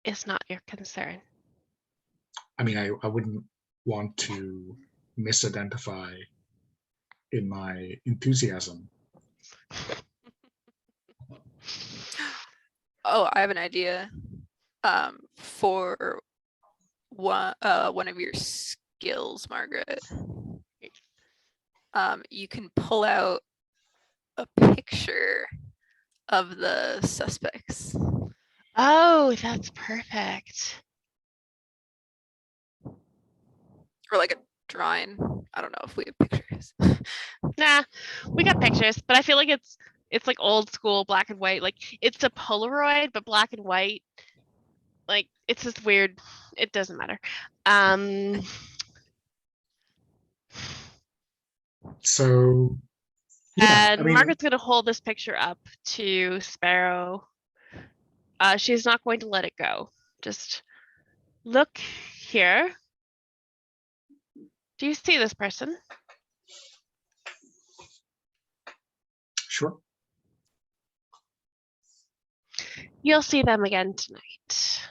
is not your concern. I mean, I wouldn't want to misidentify in my enthusiasm. Oh, I have an idea. For one of your skills, Margaret. You can pull out a picture of the suspects. Oh, that's perfect. Or like a drawing. I don't know if we have pictures. Nah, we got pictures, but I feel like it's like old school black and white. Like it's a Polaroid, but black and white. Like it's just weird. It doesn't matter. So, yeah, And I mean, Margaret's going to hold this picture up to Sparrow. She's not going to let it go. Just look here. Do you see this person? sure. You'll see them again tonight.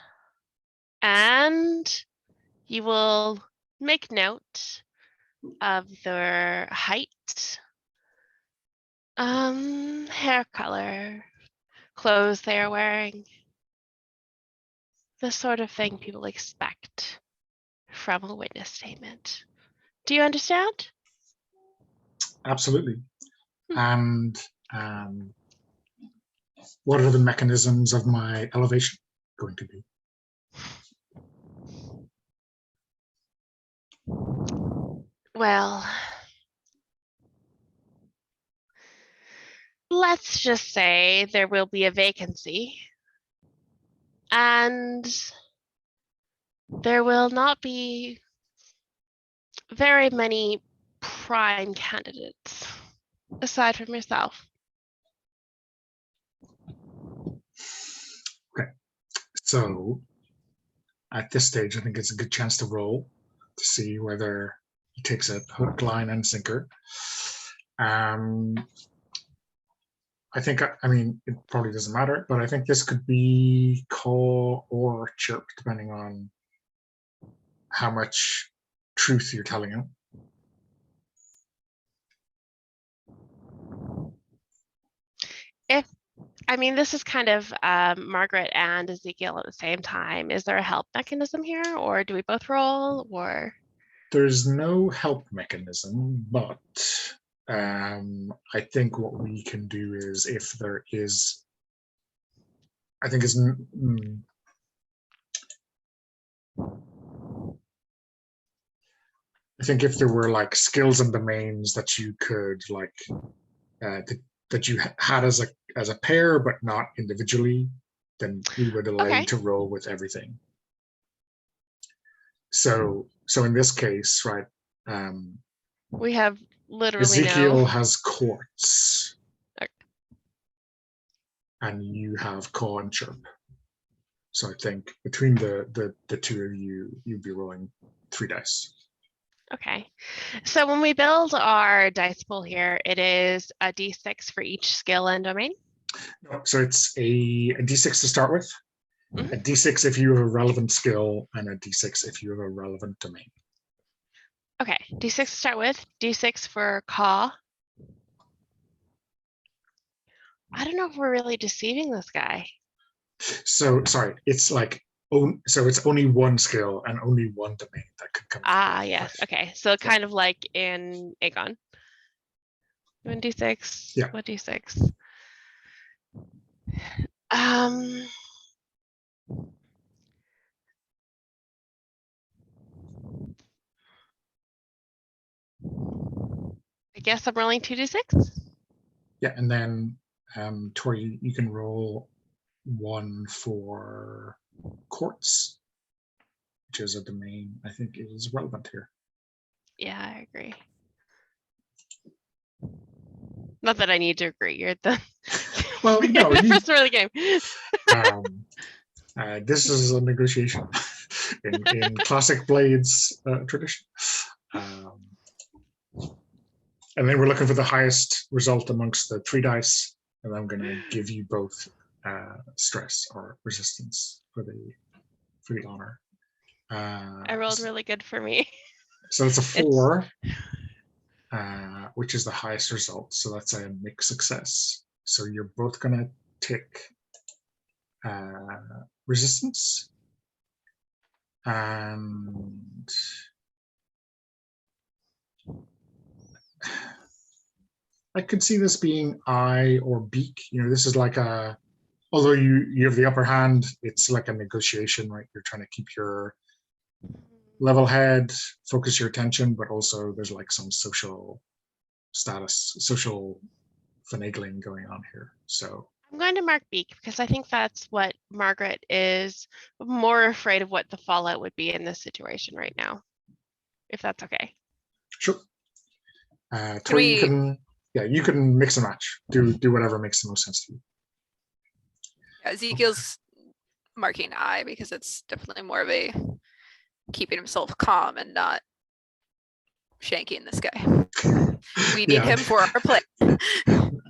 And you will make note of their height, hair color, clothes they are wearing, the sort of thing people expect from a witness statement. Do you understand? Absolutely. And what are the mechanisms of my elevation going to be? Well, let's just say there will be a vacancy and there will not be very many prime candidates aside from yourself. Okay. So at this stage, I think it's a good chance to roll to see whether he takes a hook, line, and sinker. I think, I mean, it probably doesn't matter, but I think this could be call or chirp, depending on how much truth you're telling him. I mean, this is kind of Margaret and Ezekiel at the same time. Is there a help mechanism here, or do we both roll, or? There's no help mechanism, but I think what we can do is, if there is, I think it's I think if there were like skills and domains that you could like that you had as a pair but not individually, then we would allow you to roll with everything. So in this case, right, we have literally Ezekiel has courts, and you have call and chirp. So I think between the two of you, you'd be rolling 3 dice. Okay, so when we build our dice pool here, it is a d6 for each skill and domain. No, so it's a d6 to start with, a d6 if you have a relevant skill, and a d6 if you have a relevant domain. Okay, d6 to start with, d6 for caw. I don't know if we're really deceiving this guy. So sorry, it's like, so it's only one skill and only one domain that could come. Yes. Okay. So kind of like in Aegon. 1d6. Yeah. What d6? I guess I'm rolling 2d6. Yeah, and then Tori, you can roll 1 for courts, which is a domain I think is relevant here. Yeah, I agree. Not that I need to agree. You're the well, no, the first word of the game. This is a negotiation in classic Blades tradition. And then we're looking for the highest result amongst the 3 dice, and I'm going to give you both stress or resistance for the honor. I rolled really good for me. So it's a 4, which is the highest result. So that's a mixed success. So you're both going to take resistance, and I could see this being eye or beak. You know, this is like a, although you have the upper hand, it's like a negotiation, right? You're trying to keep your level head, focus your attention, but also there's like some social status, social finagling going on here. So I'm going to mark beak because I think that's what Margaret is more afraid of, what the fallout would be in this situation right now, if that's okay. sure. Tori, we- you can mix and match. Do whatever makes the most sense to you. Ezekiel's marking I because it's definitely more of a keeping himself calm and not shanking this guy. We need Yeah. him for our play.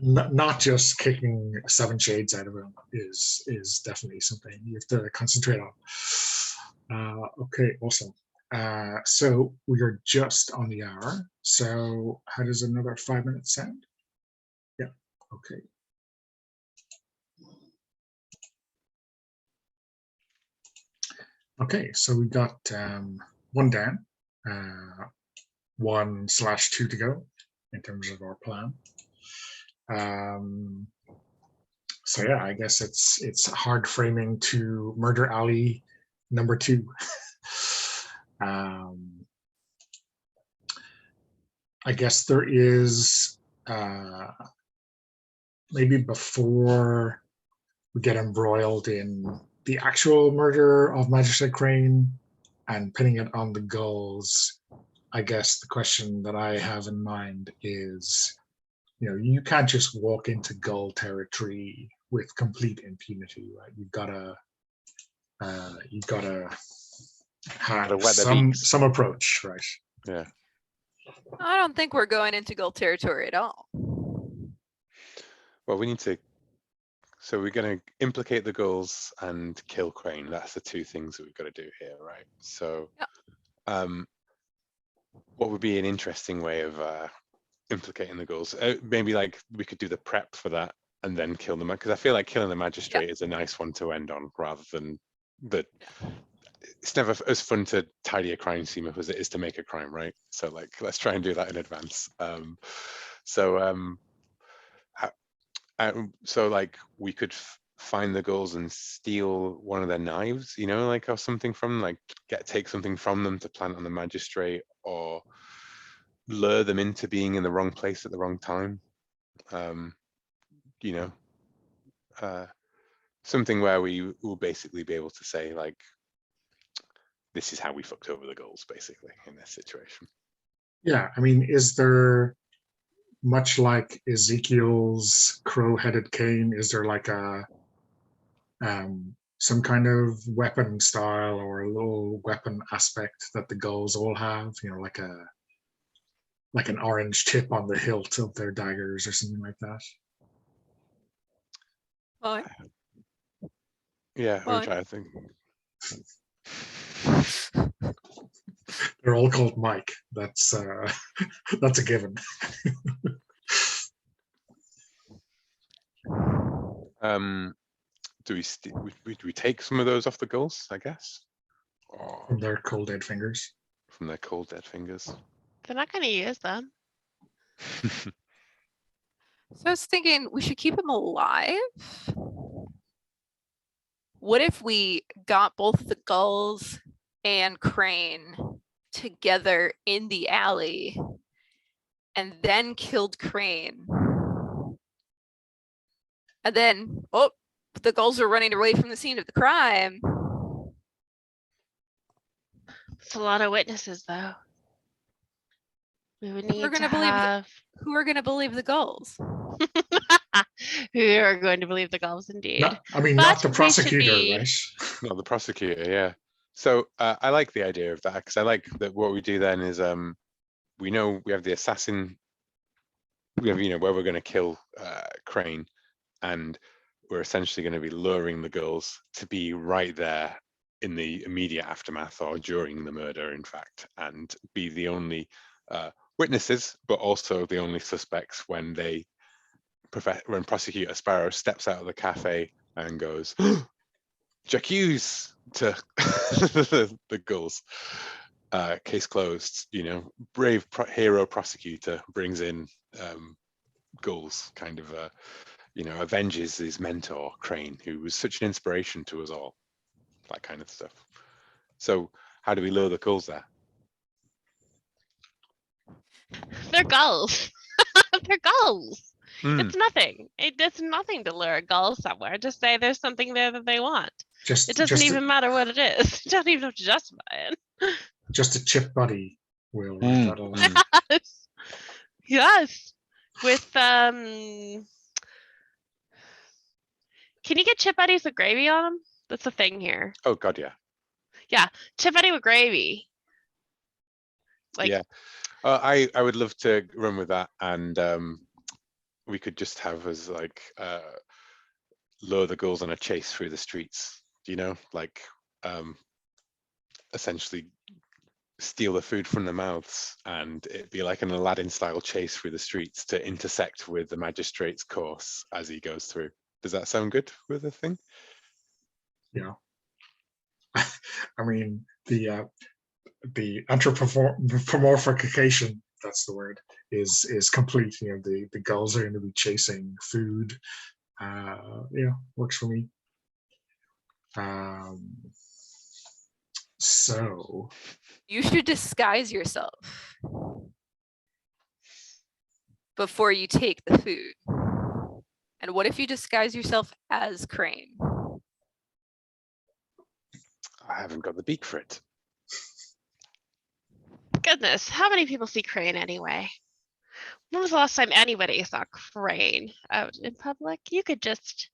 Not just kicking 7 shades out of him is definitely something you have to concentrate on. Okay, awesome. So we are just on the hour. So how does another 5 minutes sound? Yeah. Okay. Okay, so we got 1 down, 1/2 to go in terms of our plan. So yeah, I guess it's hard framing to Murder Alley number 2. I guess there is maybe before we get embroiled in the actual murder of Magistrate Crane and pinning it on the Gulls, I guess the question that I have in mind is, you can't just walk into Gull territory with complete impunity, right? You've got to have wet their beaks. some approach, right? Yeah. I don't think we're going into Gull territory at all. Well, we need to. So we're going to implicate the Gulls and kill Crane. That's the 2 things that we've got to do here, right? So, what would be an interesting way of implicating the Gulls? Maybe like we could do the prep for that and then kill them, because I feel like killing the magistrate is a nice one to end on, rather than the. It's never as fun to tidy a crime scene up as it is to make a crime, right? So like, let's try and do that in advance. So like we could find the Gulls and steal one of their knives, like, or something from them, like take something from them to plant on the magistrate, or lure them into being in the wrong place at the wrong time. Something where we will basically be able to say, like, this is how we fucked over the Gulls, basically, in this situation. Yeah, I mean, is there, much like Ezekiel's crow-headed cane, is there like some kind of weapon style or a little weapon aspect that the Gulls all have? Like an orange tip on the hilt of their daggers or something like that. Well, Yeah, I'm Well, trying to think. They're all called Mike. That's a given. Do we take some of those off the Gulls, I guess? Or From their cold dead fingers. from their cold dead fingers? They're not going to use them. So I was thinking we should keep him alive. What if we got both the Gulls and Crane together in the alley and then killed Crane? And then, the Gulls are running away from the scene of the crime. It's a lot of witnesses, though. We would need gonna to believe have Who are going to believe the Gulls? who are going to believe the Gulls, indeed. Not the But we should prosecutor, be- right? Not the prosecutor, yeah. So I like the idea of that, because I like that what we do then is we know we have the assassin, we have, where we're going to kill Crane, and we're essentially going to be luring the Gulls to be right there in the immediate aftermath or during the murder, in fact, and be the only witnesses, but also the only suspects when Prosecutor Sparrow steps out of the cafe and goes, "J'accuse" to the Gulls. Case closed. Brave hero prosecutor brings in Gulls, kind of avenges his mentor Crane, who was such an inspiration to us all. That kind of stuff. So how do we lure the Gulls there? They're Gulls. They're Gulls. Hmm. It's nothing. It's nothing to lure a Gull somewhere. Just say there's something there that they want. It doesn't even matter what it is. You don't even have to justify it. Just a chip buddy will. Mm. That'll, Yes. With can you get chip buddies with gravy on them? That's the thing here. Oh God, yeah. Yeah, chip buddy with gravy. Like, Yeah. I would love to run with that, and we could just have as like lure the ghouls on a chase through the streets. You know, like essentially steal the food from their mouths, and it'd be like an Aladdin style chase through the streets to intersect with the magistrate's course as he goes through. Does that sound good with the thing? Yeah. I mean, the anthropomorphication, that's the word, is complete. You know, the gulls are going to be chasing food. Yeah, works for me. So You should disguise yourself before you take the food. And what if you disguise yourself as Crane? I haven't got the beak for it. goodness, how many people see Crane anyway? When was the last time anybody saw Crane out in public? You could just.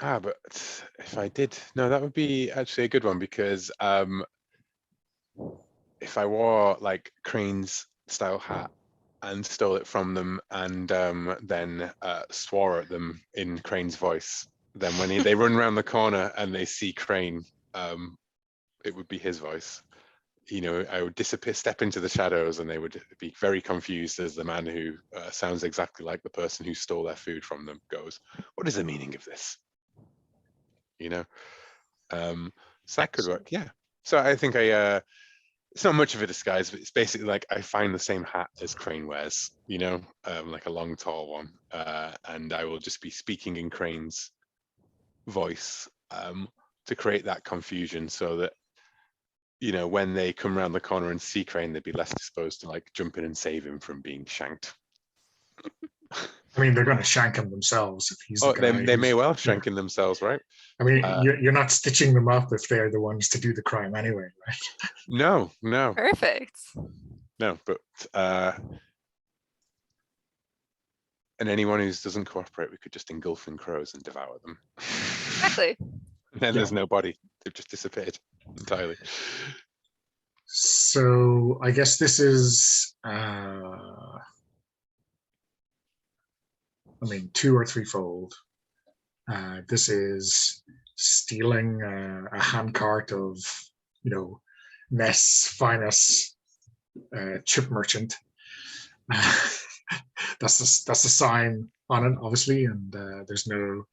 But if I did, no, that would be actually a good one, because if I wore like Crane's style hat and stole it from them, and then swore at them in Crane's voice, then when they run around the corner and they see Crane, it would be his voice. You know, I would disappear, step into the shadows, and they would be very confused as the man who sounds exactly like the person who stole their food from them goes, "What is the meaning of this?" You know, so that could work. Yeah. So I think it's not much of a disguise, but it's basically like I find the same hat as Crane wears, you know, like a long, tall one, and I will just be speaking in Crane's voice to create that confusion, so that, you know, when they come around the corner and see Crane, they'd be less disposed to like jump in and save him from being shanked. I mean, they're going to shank him themselves if he's the guy. They may well shank him themselves, right? I mean, you're not stitching them up if they're the ones to do the crime anyway, right? No. Perfect. No, but and anyone who doesn't cooperate, we could just engulf in crows and devour them. Exactly. And then there's no body. They've just disappeared entirely. So I guess this is, I mean, 2 or 3-fold. This is stealing a handcart of, you know, Nest's finest chip merchant. That's the sign on it, obviously, and there's no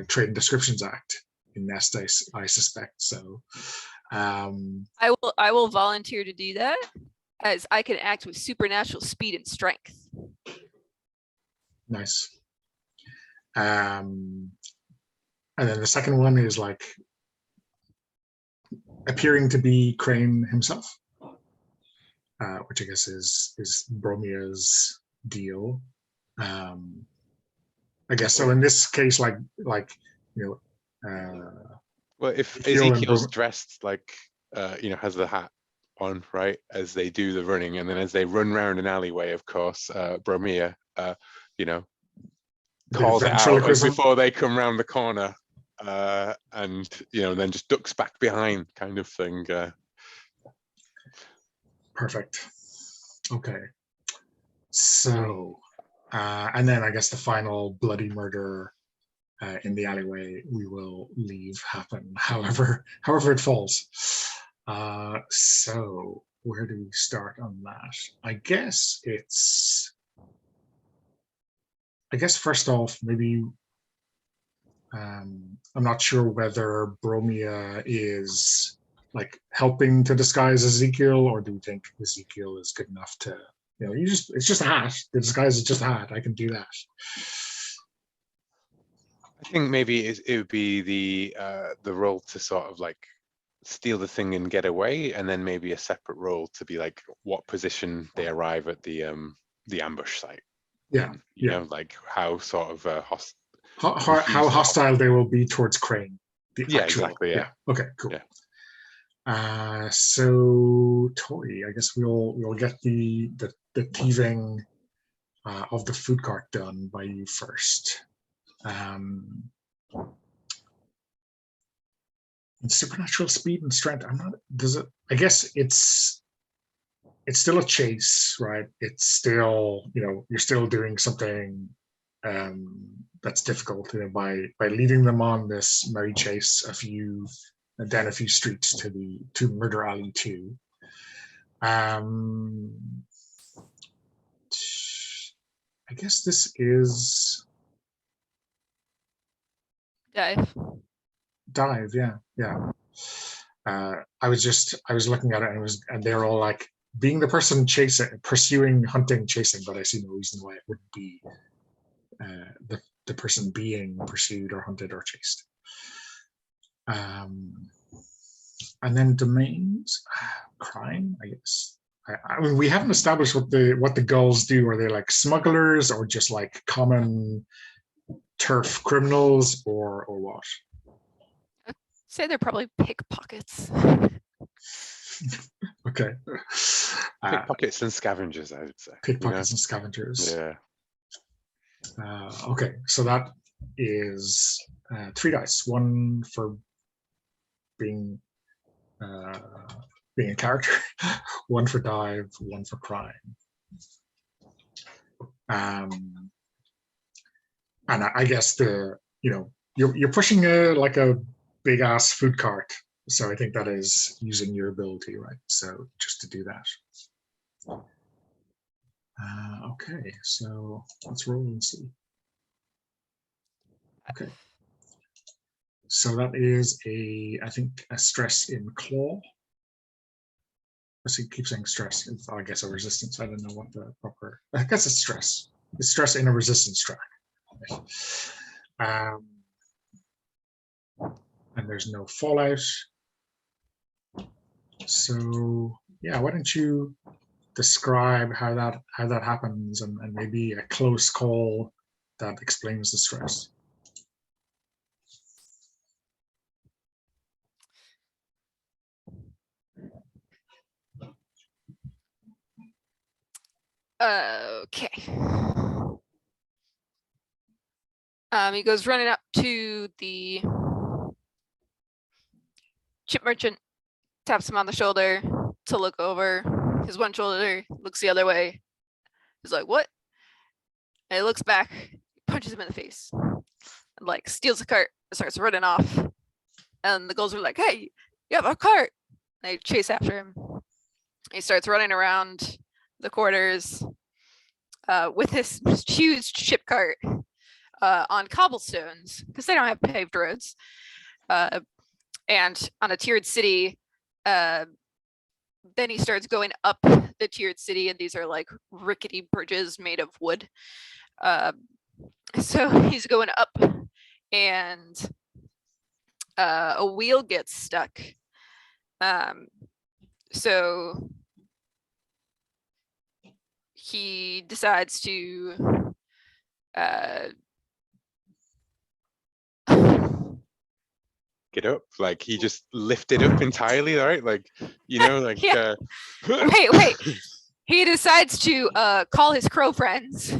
Trade and Descriptions Act in Nest, I suspect. So I will volunteer to do that, as I can act with supernatural speed and strength. nice. And then the second one is like appearing to be Crane himself, which I guess is Bromia's deal. I guess so. In this case, like you know, Well, if Ezekiel and Ezekiel's dressed like, you know, has the hat on, right, as they do the running, and then as they run round an alleyway, of course, Bromia, you know, calls it out ventriloquism. before they come round the corner, and, you know, then just ducks back behind, kind of thing. Perfect. Okay. So, and then I guess the final bloody murder in the alleyway we will leave happen, however it falls. So where do we start on that? I guess first off, maybe I'm not sure whether Bromia is like helping to disguise Ezekiel, or do we think Ezekiel is good enough to, you know, it's just a hat. The disguise is just a hat. I can do that. I think maybe it would be the role to sort of like steal the thing and get away, and then maybe a separate role to be like what position they arrive at the ambush site. Yeah, you know, like how sort of how hostile they will be towards Crane. Exactly. Yeah. Okay, cool. Yeah. So Tori, I guess we'll get the thieving of the food cart done by you first. Supernatural speed and strength. I'm not. Does it? I guess it's still a chase, right? It's still, you're still doing something that's difficult, by leading them on this merry chase down a few streets to Murder Alley 2. I guess this is dive. Yeah. I was looking at it and they're all like being the person pursuing, hunting, chasing, but I see no reason why it wouldn't be the person being pursued or hunted or chased. And then domains, crime, I guess. I mean, we haven't established what the gulls do. Are they like smugglers or just like common turf criminals or what? Say they're probably pickpockets. Okay. Pickpockets and scavengers, I would say. Pickpockets and scavengers. Yeah. Okay, so that is 3 dice. 1 for being a character, 1 for dive, 1 for crime. And I guess you're pushing like a big ass food cart, so I think that is using your ability, right? So just to do that. Okay, so let's roll and see. Okay, so that is I think a stress in claw. I keep saying stress. I guess a resistance. I don't know what the proper. I guess it's stress. It's stress in a resistance track. And there's no fallout. So yeah, why don't you describe how that happens and maybe a close call that explains the stress. Okay. He goes running up to the chip merchant, taps him on the shoulder to look over. His one shoulder looks the other way. He's like, "What?" And he looks back, punches him in the face, and like steals the cart and starts running off. And the gulls are like, "Hey, you have a cart!" And they chase after him. He starts running around the quarters with this huge chip cart on cobblestones because they don't have paved roads, and on a tiered city. Then he starts going up the tiered city, and these are like rickety bridges made of wood. So he's going up, and a wheel gets stuck. So he decides to get up, like he just lifted up entirely, right? Like, like yeah. Wait. He decides to call his crow friends,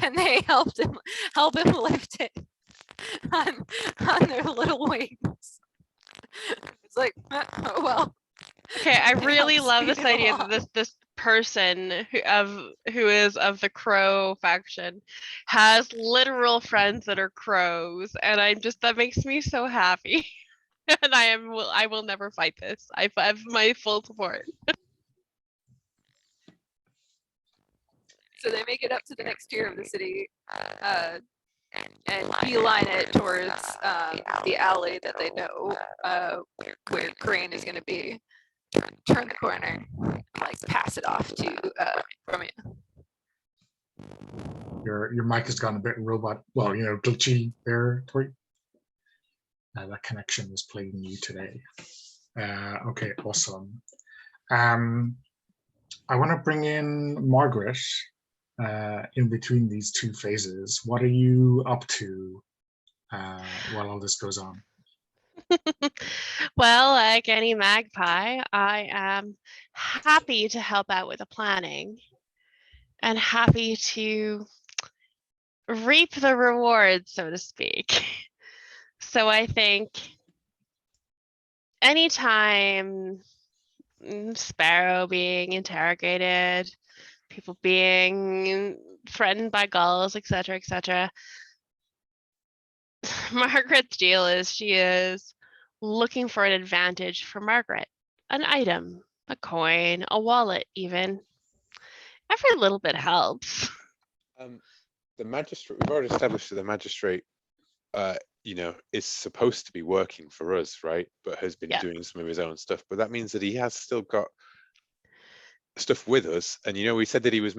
and they help him lift it on their little wings. It's like, oh well. Okay, I really love this idea that this person who is of the crow faction has literal friends that are crows, and that makes me so happy. And I will never fight this. I have my full support. So they make it up to the next tier of the city, and beeline it towards the alley that they know where Crane is going to be. Turn the corner, like pass it off to Romeo. Your mic has gone a bit robot, glitchy there, Tori. That connection is plaguing you today. Okay, awesome. I want to bring in Margaret in between these two phases. What are you up to while all this goes on? Well, like any magpie, I am happy to help out with the planning. and happy to reap the rewards, so to speak. So I think anytime Sparrow being interrogated, people being threatened by gulls, etc., etc., Margaret's deal is she is looking for an advantage for Margaret, an item, a coin, a wallet, even. Every little bit helps. The magistrate, we've already established that the magistrate, is supposed to be working for us, right? But has been doing some of his own stuff. But that means that he has still got stuff with us. And we said that he was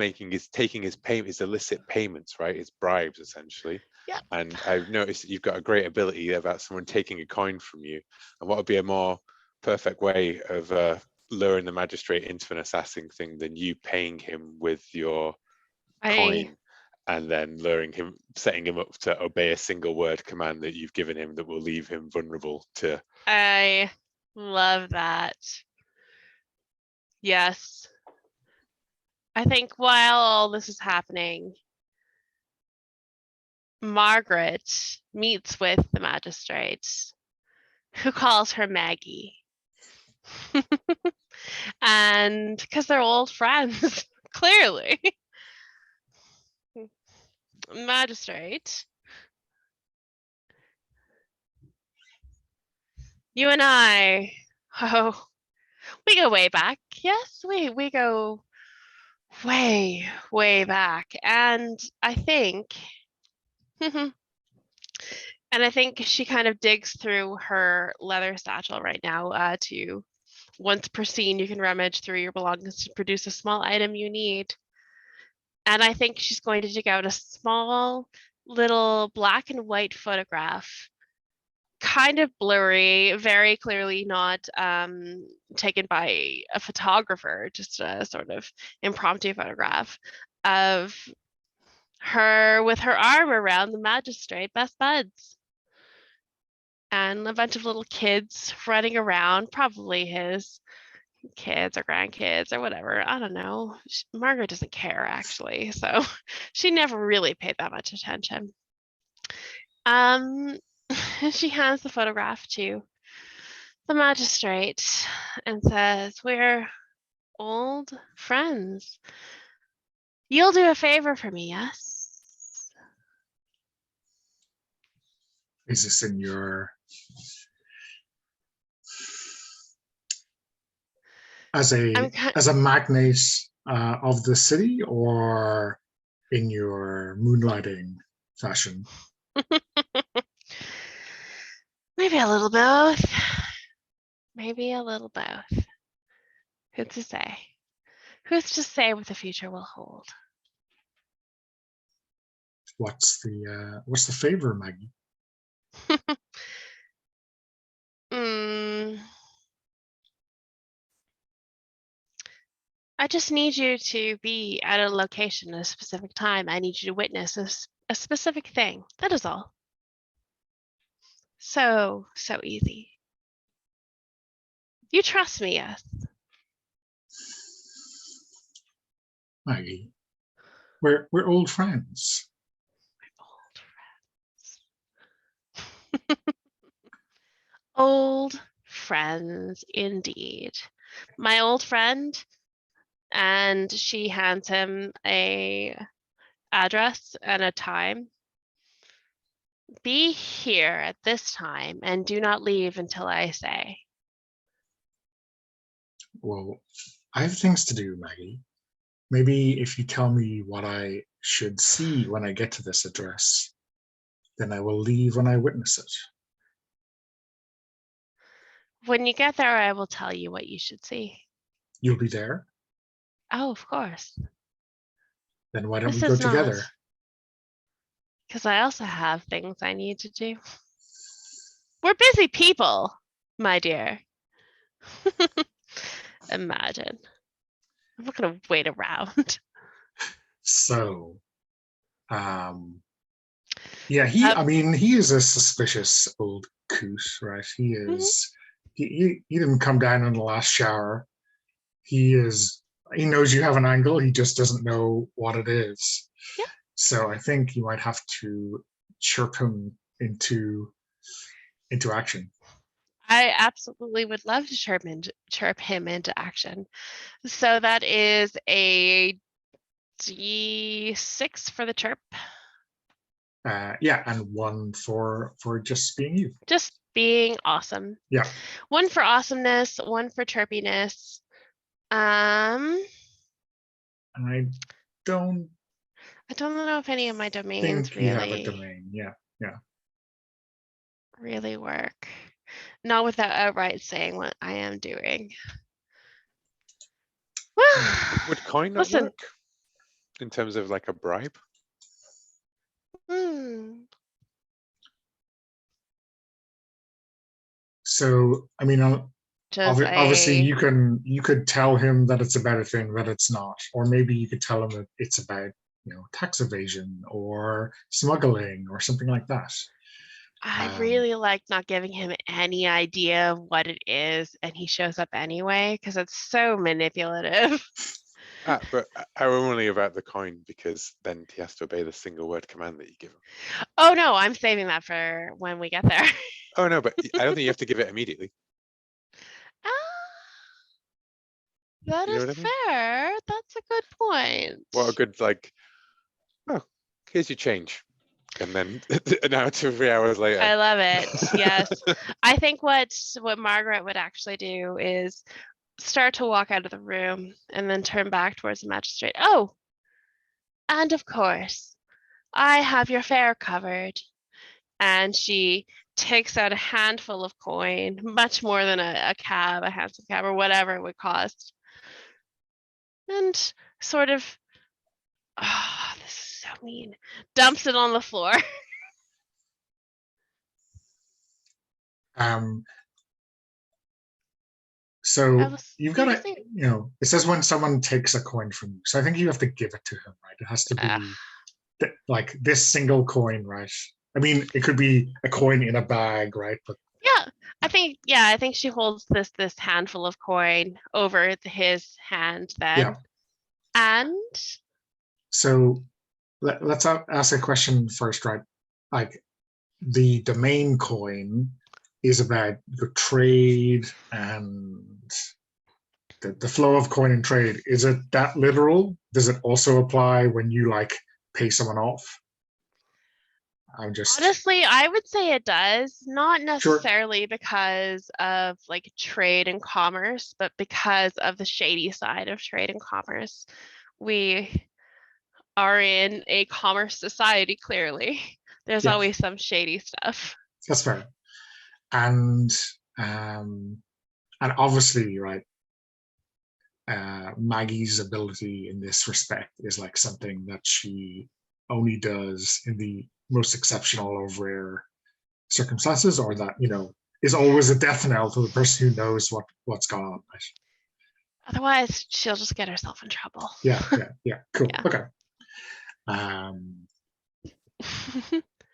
taking his illicit payments, right? His bribes, essentially. Yeah. And I've noticed that you've got a great ability about someone taking a coin from you. And what would be a more perfect way of luring the magistrate into an assassin thing than you paying him with your coin and then setting him up to obey a single word command that you've given him that will leave him vulnerable to. I love that. Yes. I think while all this is happening, Margaret meets with the magistrate, who calls her Maggie. And because they're old friends, clearly. Magistrate, you and I, we go way back. Yes, we go way, way back. And I think, and I think she kind of digs through her leather satchel right now to, once per scene, you can rummage through your belongings to produce a small item you need. And I think she's going to dig out a small little black and white photograph, kind of blurry, very clearly not taken by a photographer, just a sort of impromptu photograph of her with her arm around the magistrate, best buds. And a bunch of little kids running around, probably his kids or grandkids or whatever. I don't know. Margaret doesn't care, actually, so she never really paid that much attention. She hands the photograph to the magistrate and says, "We're old friends. You'll do a favor for me, yes?" Is this in your as a magnate of the city, or in your moonlighting fashion? Maybe a little both. Maybe a little both. Who's to say? Who's to say what the future will hold? What's the favor, Maggie? I just need you to be at a location at a specific time. I need you to witness a specific thing. That is all. So easy. You trust me, yes? Maggie, we're old friends. Old friends, indeed. My old friend, and she hands him a address and a time. Be here at this time and do not leave until I say. Well, I have things to do, Maggie. Maybe if you tell me what I should see when I get to this address, then I will leave when I witness it. When you get there, I will tell you what you should see. You'll be there? Oh, of course. Then why don't we go together? Because I also have things I need to do. We're busy people, my dear. Imagine. I'm not going to wait around. So, yeah, he is a suspicious old coot, right? He is. He didn't come down in the last shower. He is he knows you have an angle, he just doesn't know what it is. Yeah. So I think you might have to chirp him into action. I absolutely would love to chirp him into action. So that is a D6 for the chirp. Yeah, and one for just being you. Just being awesome. Yeah. One for awesomeness, one for chirpiness. And I don't I don't know if any of my domains think you have a really domain. Yeah. really work. Not without outright saying what I am doing. Would coin not Listen. work in terms of like a bribe? So I mean, Just obviously you could tell him that it's about a thing that it's not, or maybe you could tell him that it's about tax evasion or smuggling or something like that. I really like not giving him any idea of what it is, and he shows up anyway because it's so manipulative. But I'm only about the coin because then he has to obey the single word command that you give him. Oh no, I'm saving that for when we get there. Oh no, but I don't think you have to give it immediately. That You know is what I mean? fair. That's a good point. Well, a good like, oh, here's your change. And then now 2 or 3 hours later. I love it. Yes. I think what Margaret would actually do is start to walk out of the room and then turn back towards the magistrate. Oh, and of course, I have your fare covered. And she takes out a handful of coin, much more than a hansom cab or whatever it would cost. And sort of, oh, this is so mean, dumps it on the floor. So you've got to, it says when someone takes a coin from you. So I think you have to give it to him, right? It has to be like this single coin, right? I mean, it could be a coin in a bag, right? But I think she holds this handful of coin over his hand then. Yeah. And so let's ask a question first, right? Like the domain coin is about your trade and the flow of coin and trade. Is it that literal? Does it also apply when you like pay someone off? Honestly, I would say it does, not necessarily because of like trade and commerce, but because of the shady side of trade and commerce. We are in a commerce society, clearly. There's always some shady stuff. That's fair. And obviously, right, Maggie's ability in this respect is like something that she only does in the most exceptional or rare circumstances, or that is always a death knell to the person who knows what's going on. Right? Otherwise, she'll just get herself in trouble. Yeah. Cool. Yeah. Okay.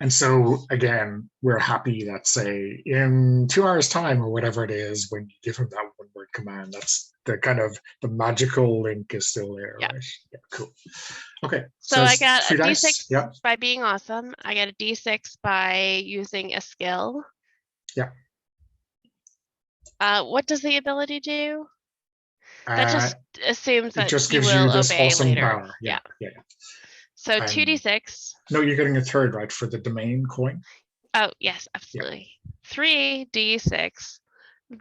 And so again, we're happy that, say, in 2 hours' time or whatever it is, when you give him that one-word command, that's the kind of the magical link is still there, right? Yeah, cool. Okay. So I got a D6 by being awesome. I got a D6 by using a skill. Yeah. What does the ability do? That just assumes that it just he gives will you this obey awesome later. power. Yeah. So 2d6. No, you're getting a third, right, for the domain coin? Oh, yes, absolutely. 3d6.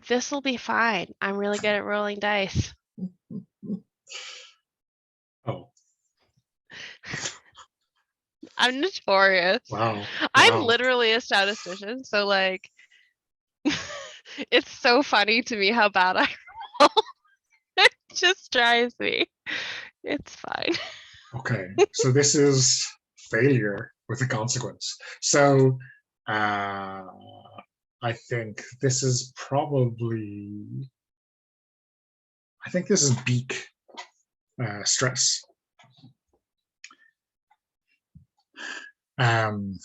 This will be fine. I'm really good at rolling dice. Oh. I'm notorious. Wow. I'm literally a statistician, so like it's so funny to me how bad I roll. It just drives me. It's fine. Okay, so this is failure with a consequence. So I think this is beak stress. And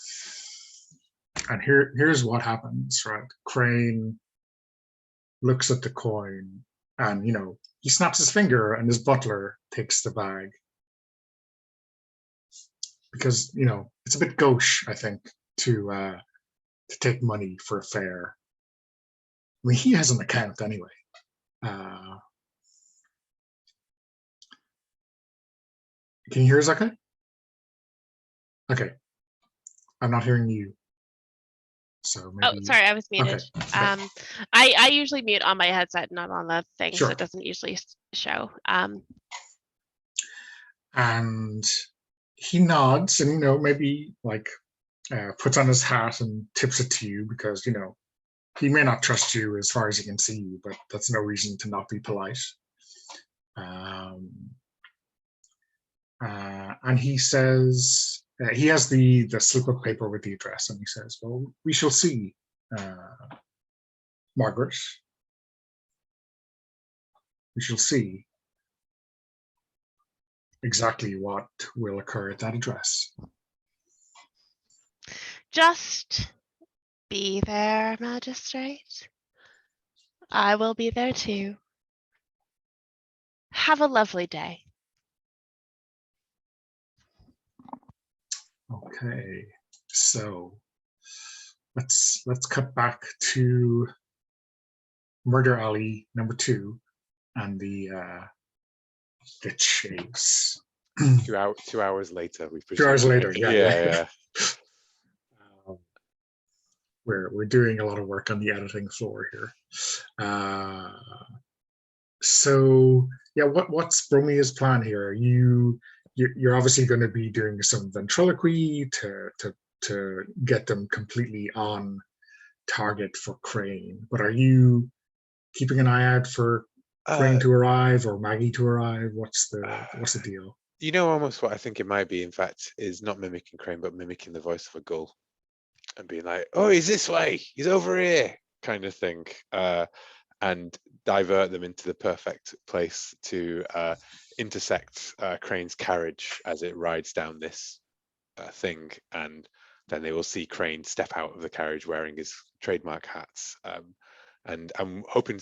here's what happens, right? Crane looks at the coin And, he snaps his finger and his butler takes the bag. Because, it's a bit gauche, I think, to take money for a fare. I mean, he has an account anyway. Can you hear us okay? Okay. I'm not hearing you. So maybe... Oh, sorry, I was muted. Okay. I usually mute on my headset, not on the thing, Sure. so it doesn't usually show. And he nods and, maybe like puts on his hat and tips it to you because, he may not trust you as far as he can see you, but that's no reason to not be polite. And he says, he has the slip of paper with the address, and he says, well, we shall see, Margaret. We shall see exactly what will occur at that address. Just be there, Magistrate. I will be there too. Have a lovely day. Okay, so let's cut back to Murder Alley number 2 and the chase. 2 hours later, we 2 hours later, presume. yeah. We're doing a lot of work on the editing floor here. So yeah, what's Bromia's plan here? You're obviously going to be doing some ventriloquy to get them completely on target for Crane. But are you keeping an eye out for Crane to arrive or Maggie to arrive? What's the deal? Almost what I think it might be, in fact, is not mimicking Crane, but mimicking the voice of a gull and being like, oh, he's this way, he's over here, kind of thing, and divert them into the perfect place to intersect Crane's carriage as it rides down this thing, and then they will see Crane step out of the carriage wearing his trademark hats. And I'm hoping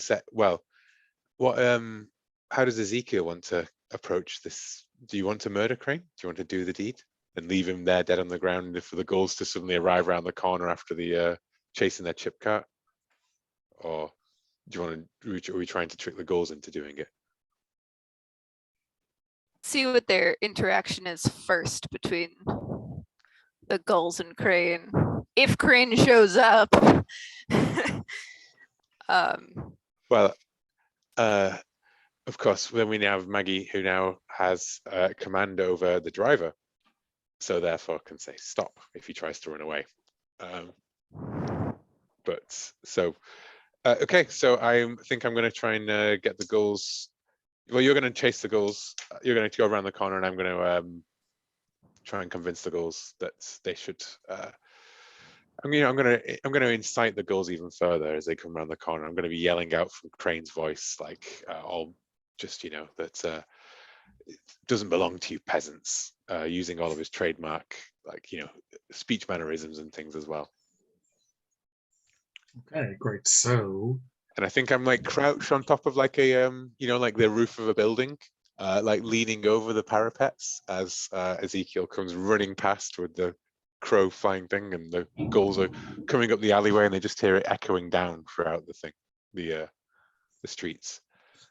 how does Ezekiel want to approach this? Do you want to murder Crane? Do you want to do the deed and leave him there dead on the ground, and for the gulls to suddenly arrive around the corner after the chasing their chip cart? Or are we trying to trick the gulls into doing it? See what their interaction is first between the gulls and Crane. If Crane shows up. Of course, then we now have Maggie, who now has command over the driver, so therefore can say stop if he tries to run away. Okay, so I think I'm going to try and get the gulls. Well, you're going to chase the gulls. You're going to go around the corner, and I'm going to try and convince the gulls that they should. I'm going to incite the gulls even further as they come around the corner. I'm going to be yelling out from Crane's voice, like that it doesn't belong to you peasants, using all of his trademark, speech mannerisms and things as well. Okay, great. So, and I think I'm crouched on top of like a like the roof of a building, leaning over the parapets as Ezekiel comes running past with the crow flying thing, and the gulls are coming up the alleyway, and they just hear it echoing down throughout the streets.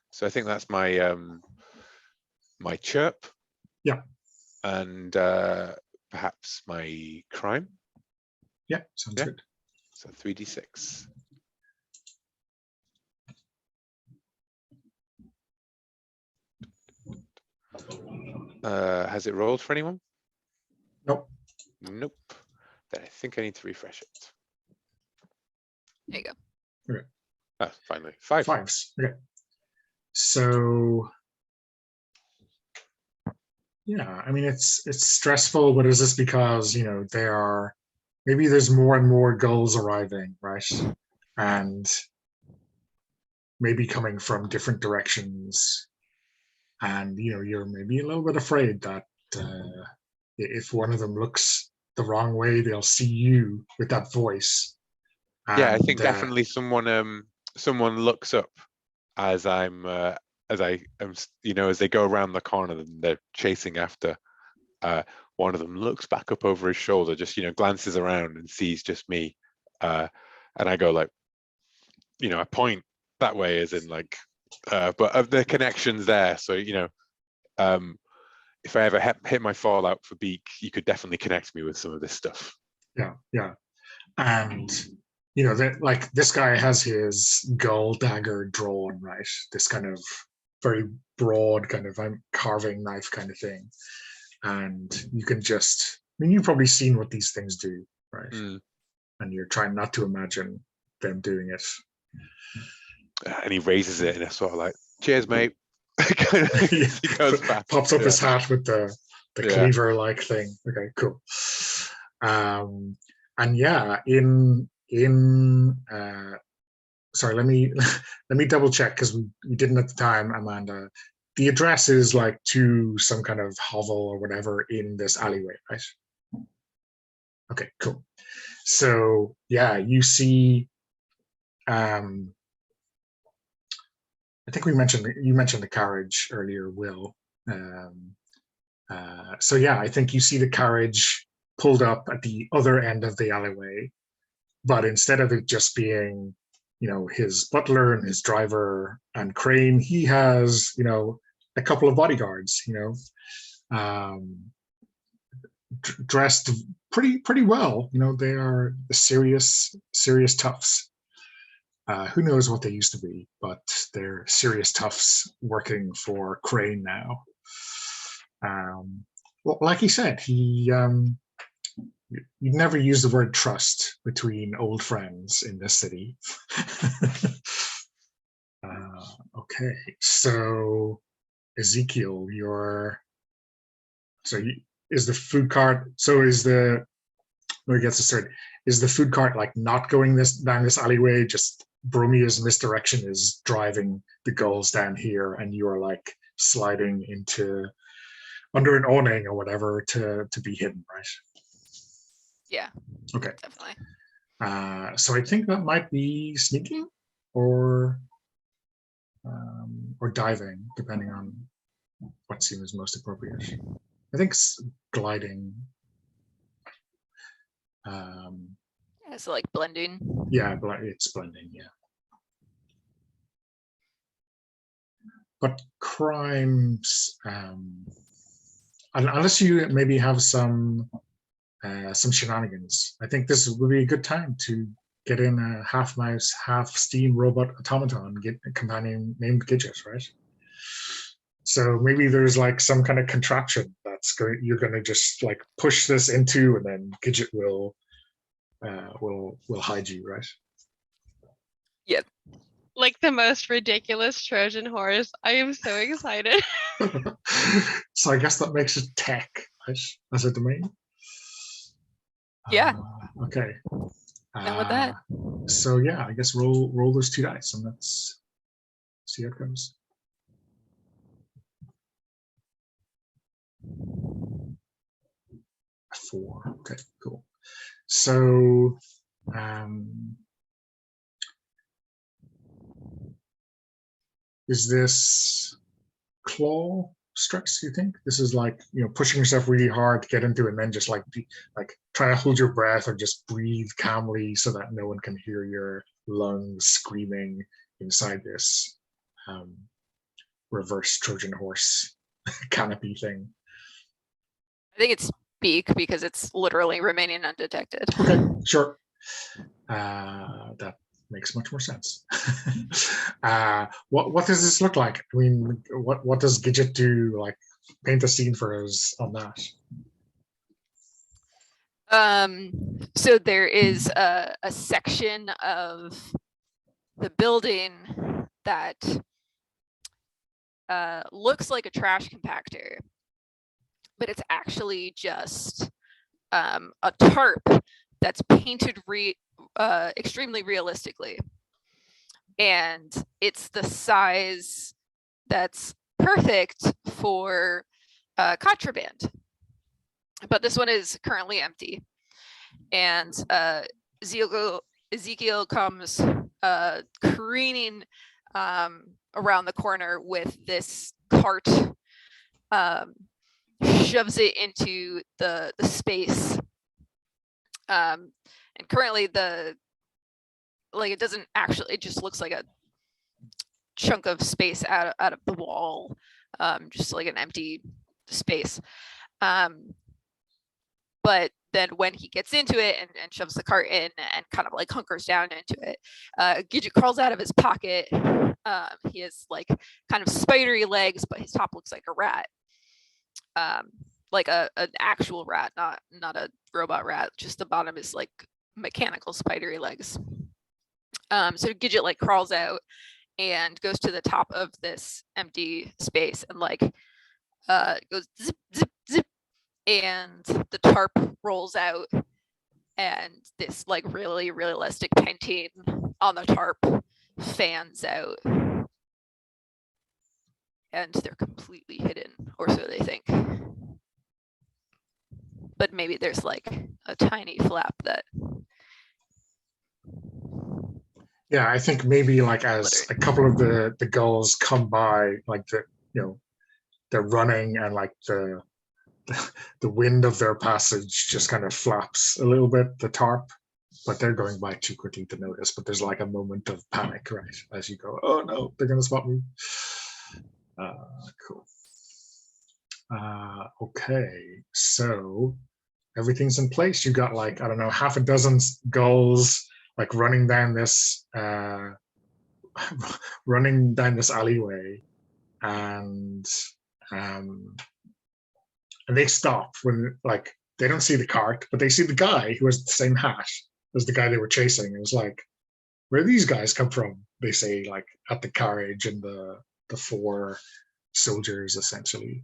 So I think that's my my chirp. Yeah. And perhaps my crime. Yeah, sounds good. So 3d6. Has it rolled for anyone? Nope. Nope. Then I think I need to refresh it. There you go. Okay. Ah, finally. 5. 5s. Okay. So yeah, I mean it's stressful, but is this because maybe there's more and more gulls arriving, right? And maybe coming from different directions, and you're maybe a little bit afraid that if one of them looks the wrong way, they'll see you with that voice. Yeah, I think definitely someone looks up as I'm as I am, as they go around the corner and they're chasing after. One of them looks back up over his shoulder, just glances around and sees just me, and I go like, I point that way, as in like, but the connection's there. So if I ever hit my fallout for Beak, you could definitely connect me with some of this stuff. Yeah. And that, like, this guy has his gull dagger drawn, right? This kind of very broad kind of carving knife kind of thing. And you can just, you've probably seen what these things do, right? And you're trying not to imagine them doing it. And he raises it in a sort of like, cheers, mate. He goes back. Pops up his hat with the cleaver-like thing. Okay, cool. And yeah, sorry, let me double check, because we didn't at the time, Amanda. The address is like to some kind of hovel or whatever in this alleyway, right? Okay, cool. So yeah, you see, I think you mentioned the carriage earlier, Will. So yeah, I think you see the carriage pulled up at the other end of the alleyway, but instead of it just being, his butler and his driver and Crane, he has, a couple of bodyguards, dressed pretty well. They are serious toughs. Who knows what they used to be, but they're serious toughs working for Crane now. Well, like he said, you'd never use the word trust between old friends in this city. Okay, so Ezekiel, is the food cart? So is the let me get this straight. Is the food cart like not going down this alleyway? Just Bromia's misdirection is driving the gulls down here, and you are like sliding into under an awning or whatever to be hidden, right? Yeah. Okay. Definitely. So I think that might be sneaking or diving, depending on what seems most appropriate. I think gliding. So like blending. Yeah, it's blending. Yeah. But crimes, unless you maybe have some shenanigans, I think this would be a good time to get in a half mouse, half steam robot automaton, get a companion named Gidget, right? So maybe there's like some kind of contraption you're going to just like push this into, and then Gidget will hide you, right? Yep. Like the most ridiculous Trojan horse. I am so excited. So I guess that makes it tech, right, as a domain. Yeah. Okay. And with that, so yeah, I guess roll those 2 dice, and let's see how it goes. A 4. Okay, cool. So is this claw stress, you think? This is like, pushing yourself really hard to get into it, and then just like trying to hold your breath or just breathe calmly so that no one can hear your lungs screaming inside this reverse Trojan horse canopy thing. I think it's Beak, because it's literally remaining undetected. Okay, sure. That makes much more sense. What does this look like? I mean, what does Gidget do? Like, paint a scene for us on that. So there is a section of the building that looks like a trash compactor, but it's actually just a tarp that's painted extremely realistically, and it's the size that's perfect for contraband. But this one is currently empty, and Ezekiel comes careening around the corner with this cart, shoves it into the space. And currently it doesn't actually, it just looks like a chunk of space out of the wall, just like an empty space. But then when he gets into it and shoves the cart in and kind of like hunkers down into it, Gidget crawls out of his pocket. He has like kind of spidery legs, but his top looks like a rat. Like an actual rat, not a robot rat. Just the bottom is like mechanical spidery legs. So Gidget like crawls out and goes to the top of this empty space and like goes zip zip zip, and the tarp rolls out, and this like really realistic painting on the tarp fans out, and they're completely hidden, or so they think. But maybe there's like a tiny flap that. Yeah, I think maybe like as a couple of the gulls come by, like they're running, and like the wind of their passage just kind of flaps a little bit the tarp, but they're going by too quickly to notice. But there's like a moment of panic, right, as you go, oh no, they're gonna spot me. Cool. Okay, so everything's in place. You got like, I don't know, half a dozen gulls like running down this alleyway, and they stop when like they don't see the cart, but they see the guy who has the same hat as the guy they were chasing. It was like, where do these guys come from? They say, like, at the carriage and the four soldiers essentially.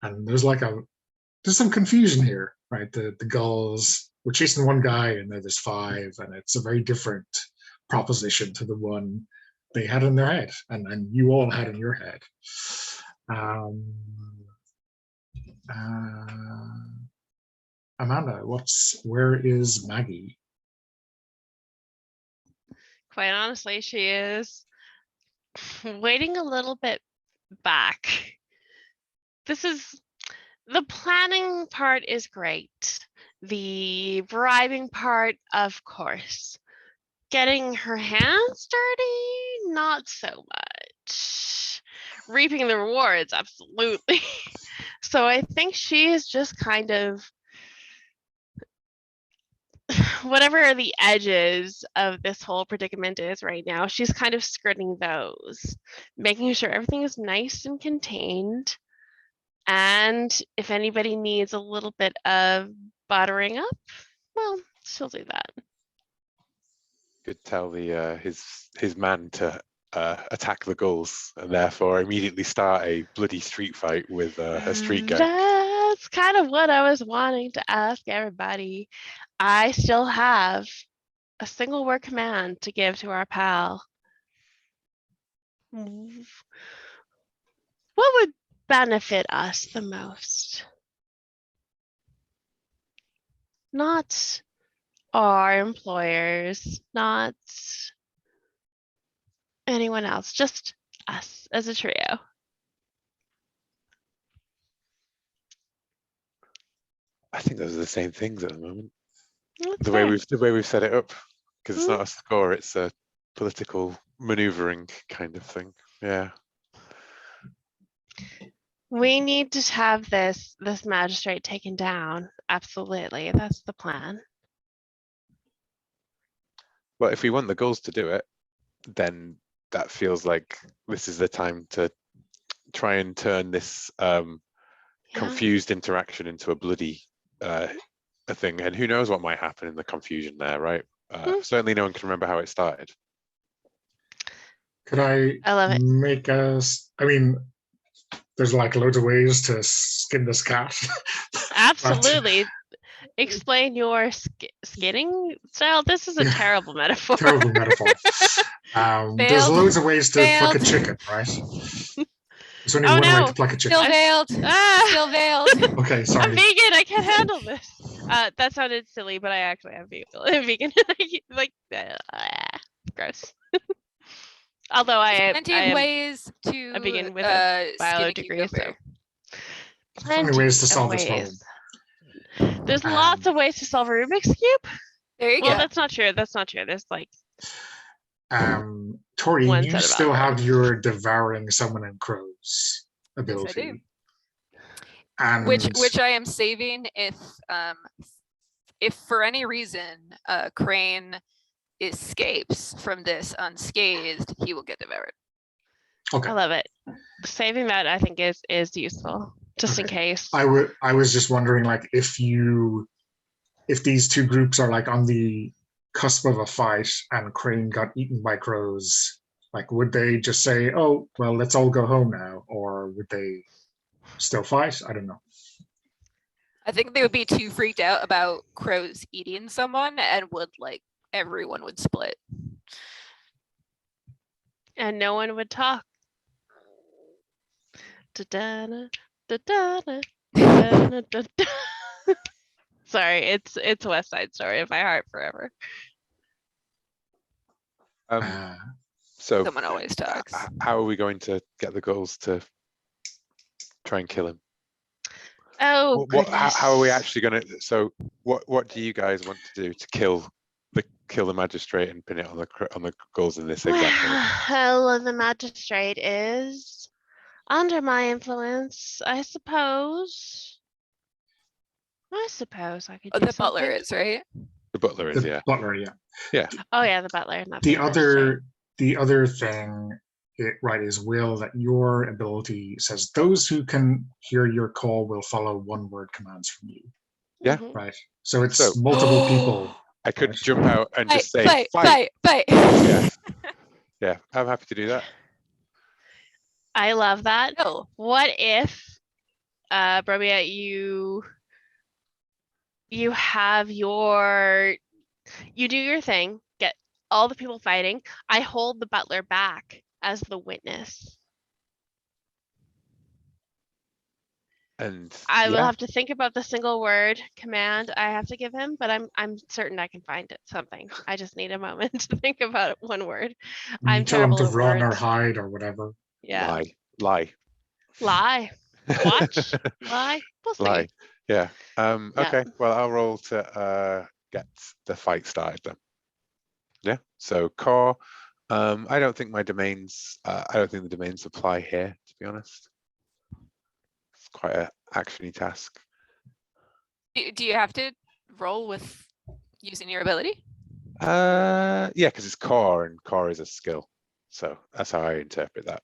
And there's some confusion here, right? The gulls were chasing one guy, and now there's five, and it's a very different proposition to the one they had in their head, and you all had in your head. Amanda, where is Maggie? Quite honestly, she is waiting a little bit back. The planning part is great. The bribing part, of course. Getting her hands dirty, not so much. Reaping the rewards, absolutely. So I think she is just kind of, whatever the edges of this whole predicament is right now, she's kind of skirting those, making sure everything is nice and contained. And if anybody needs a little bit of buttering up, well, she'll do that. Could tell his man to attack the gulls, and therefore immediately start a bloody street fight with a street gang. That's kind of what I was wanting to ask everybody. I still have a single word command to give to our pal. What would benefit us the most? Not our employers, not anyone else, just us as a trio. I think those are the same things at the moment. That's The way we've set it up, because it's not a score, it's a political maneuvering kind of thing. Yeah. We need to have this magistrate taken down. Absolutely, that's the plan. Well, if we want the gulls to do it, then that feels like this is the time to try and turn this confused interaction into a bloody a thing. And who knows what might happen in the confusion there, right? Certainly no one can remember how it started. Could I love it. make us, I mean, there's like loads of ways to skin this cat. Absolutely. Explain your skinning style. This is a terrible metaphor. Terrible metaphor. There's loads of ways to pluck a chicken, right? There's only one way to pluck a chicken. Still veiled. Still veiled. Okay, sorry. I'm vegan. I can't handle this. That sounded silly, but I actually am vegan. Like, gross. Although I Plenty of ways to I begin with a bio skin degree, so cucumber. Plenty ways to of solve this problem. ways. There's lots of ways to solve a Rubik's Cube. There you Well, go. that's not true. That's not true. There's like Tori, one you set of still have algorithms. your devouring summoning crows Yes, I ability. do. And Which I am saving if for any reason Crane escapes from this unscathed, he will get devoured. okay. I love it. Saving that I think is useful, just in Okay. case. I was just wondering, like, if these two groups are like on the cusp of a fight and Crane got eaten by crows, like, would they just say, "Oh, well, let's all go home now," or would they still fight? I don't know. I think they would be too freaked out about crows eating someone and would everyone would split. And no one would talk. Da-da-da, da-da-da, da-da-da, da-da. Sorry, it's West Side Story of my heart forever. So Someone always talks. how are we going to get the girls to try and kill him? Oh, How are we goodness. actually going to? So what do you guys want to do to kill the magistrate and pin it on the girls in this exact moment? Well, the magistrate is under my influence, I suppose. I could do The butler something. is, right? The butler is, yeah. Butler, yeah. Yeah. Oh yeah, the butler. Not The magistrate. other thing, right, is Will, that your ability says those who can hear your call will follow one-word commands from you. Yeah. Mhm. Right. So it's So- multiple people. I could Right. jump out and just say, fight. Yeah. Yeah, I'm happy to do that. I love that. No. What if, Bromia, you have you do your thing, get all the people fighting. I hold the butler back as the witness. And I will yeah, have to think about the single word command I have to give him, but I'm certain I can find it something. I just need a moment to think about one word. I'm You tell them terrible to at run or words. hide or whatever. Yeah. lie. Lie. Watch. Lie. We'll see. Lie. Yeah. Yeah. Okay. Well, I'll roll to get the fight started then. Yeah. So core. I don't think my domains. I don't think the domains apply here, to be honest. It's quite an actiony task. Do you have to roll with using your ability? Yeah, because it's core and core is a skill. So that's how I interpret that.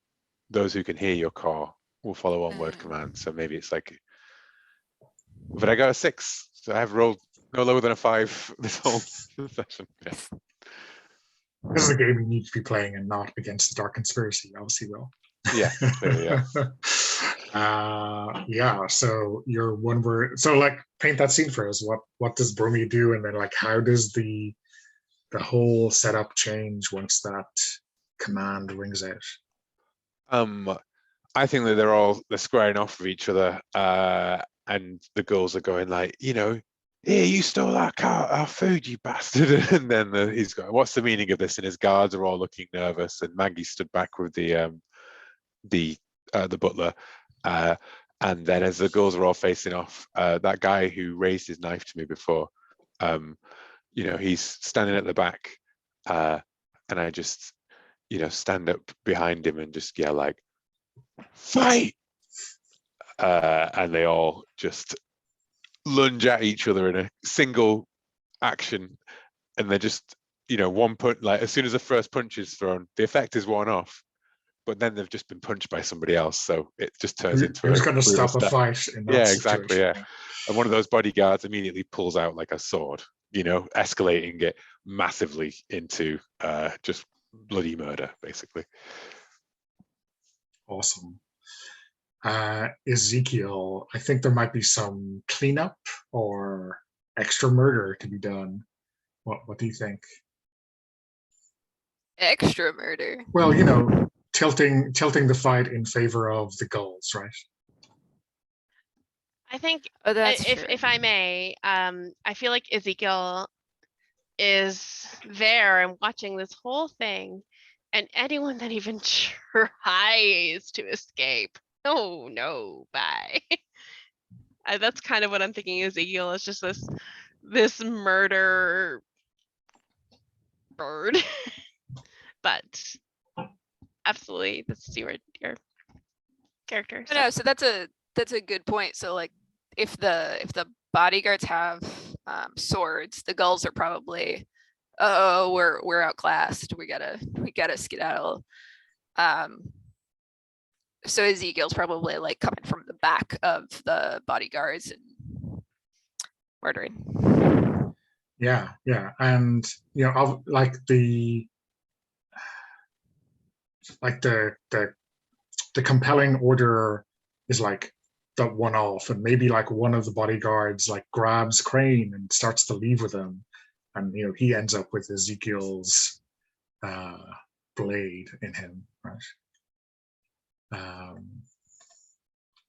Those who can hear your core will follow one word command. So maybe it's like, but I got a 6. So I have rolled no lower than a 5 this whole session. Yeah. This is a game you need to be playing and not against the Dark Conspiracy, obviously, Will. Yeah, clearly, yeah. Yeah, so your one word, so like paint that scene for us. What does Bromie do, and then like how does the whole setup change once that command rings out? I think that they're squaring off with each other, and the girls are going like, here, you stole our food, you bastard. And then he's going, what's the meaning of this? And his guards are all looking nervous, and Maggie stood back with the butler. And then as the girls are all facing off, that guy who raised his knife to me before, he's standing at the back, and I just, stand up behind him and just yell like, fight! And they all just lunge at each other in a single action, and they're just, one punch, like as soon as the first punch is thrown, the effect is worn off. But then they've just been punched by somebody else, so it just turns into who's a going to brutal stop a fight in that situation? Exactly, yeah. And one of those bodyguards immediately pulls out like a sword, escalating it massively into just bloody murder, basically. Awesome. Ezekiel, I think there might be some cleanup or extra murder to be done. What do you think? Extra murder. Well, tilting the fight in favor of the goals, right? I think Oh, that's true. if I may, I feel like Ezekiel is there and watching this whole thing, And anyone that even tries to escape, oh no, bye. That's kind of what I'm thinking. Ezekiel is just this murder bird. But absolutely, this is your character. No, so that's a good point. So like if the bodyguards have swords, the gulls are probably, oh, we're outclassed. We gotta skedaddle. So Ezekiel's probably like coming from the back of the bodyguards and murdering. Yeah, and like the compelling order is like the one-off, and maybe like one of the bodyguards like grabs Crane and starts to leave with him, and he ends up with Ezekiel's blade in him, right?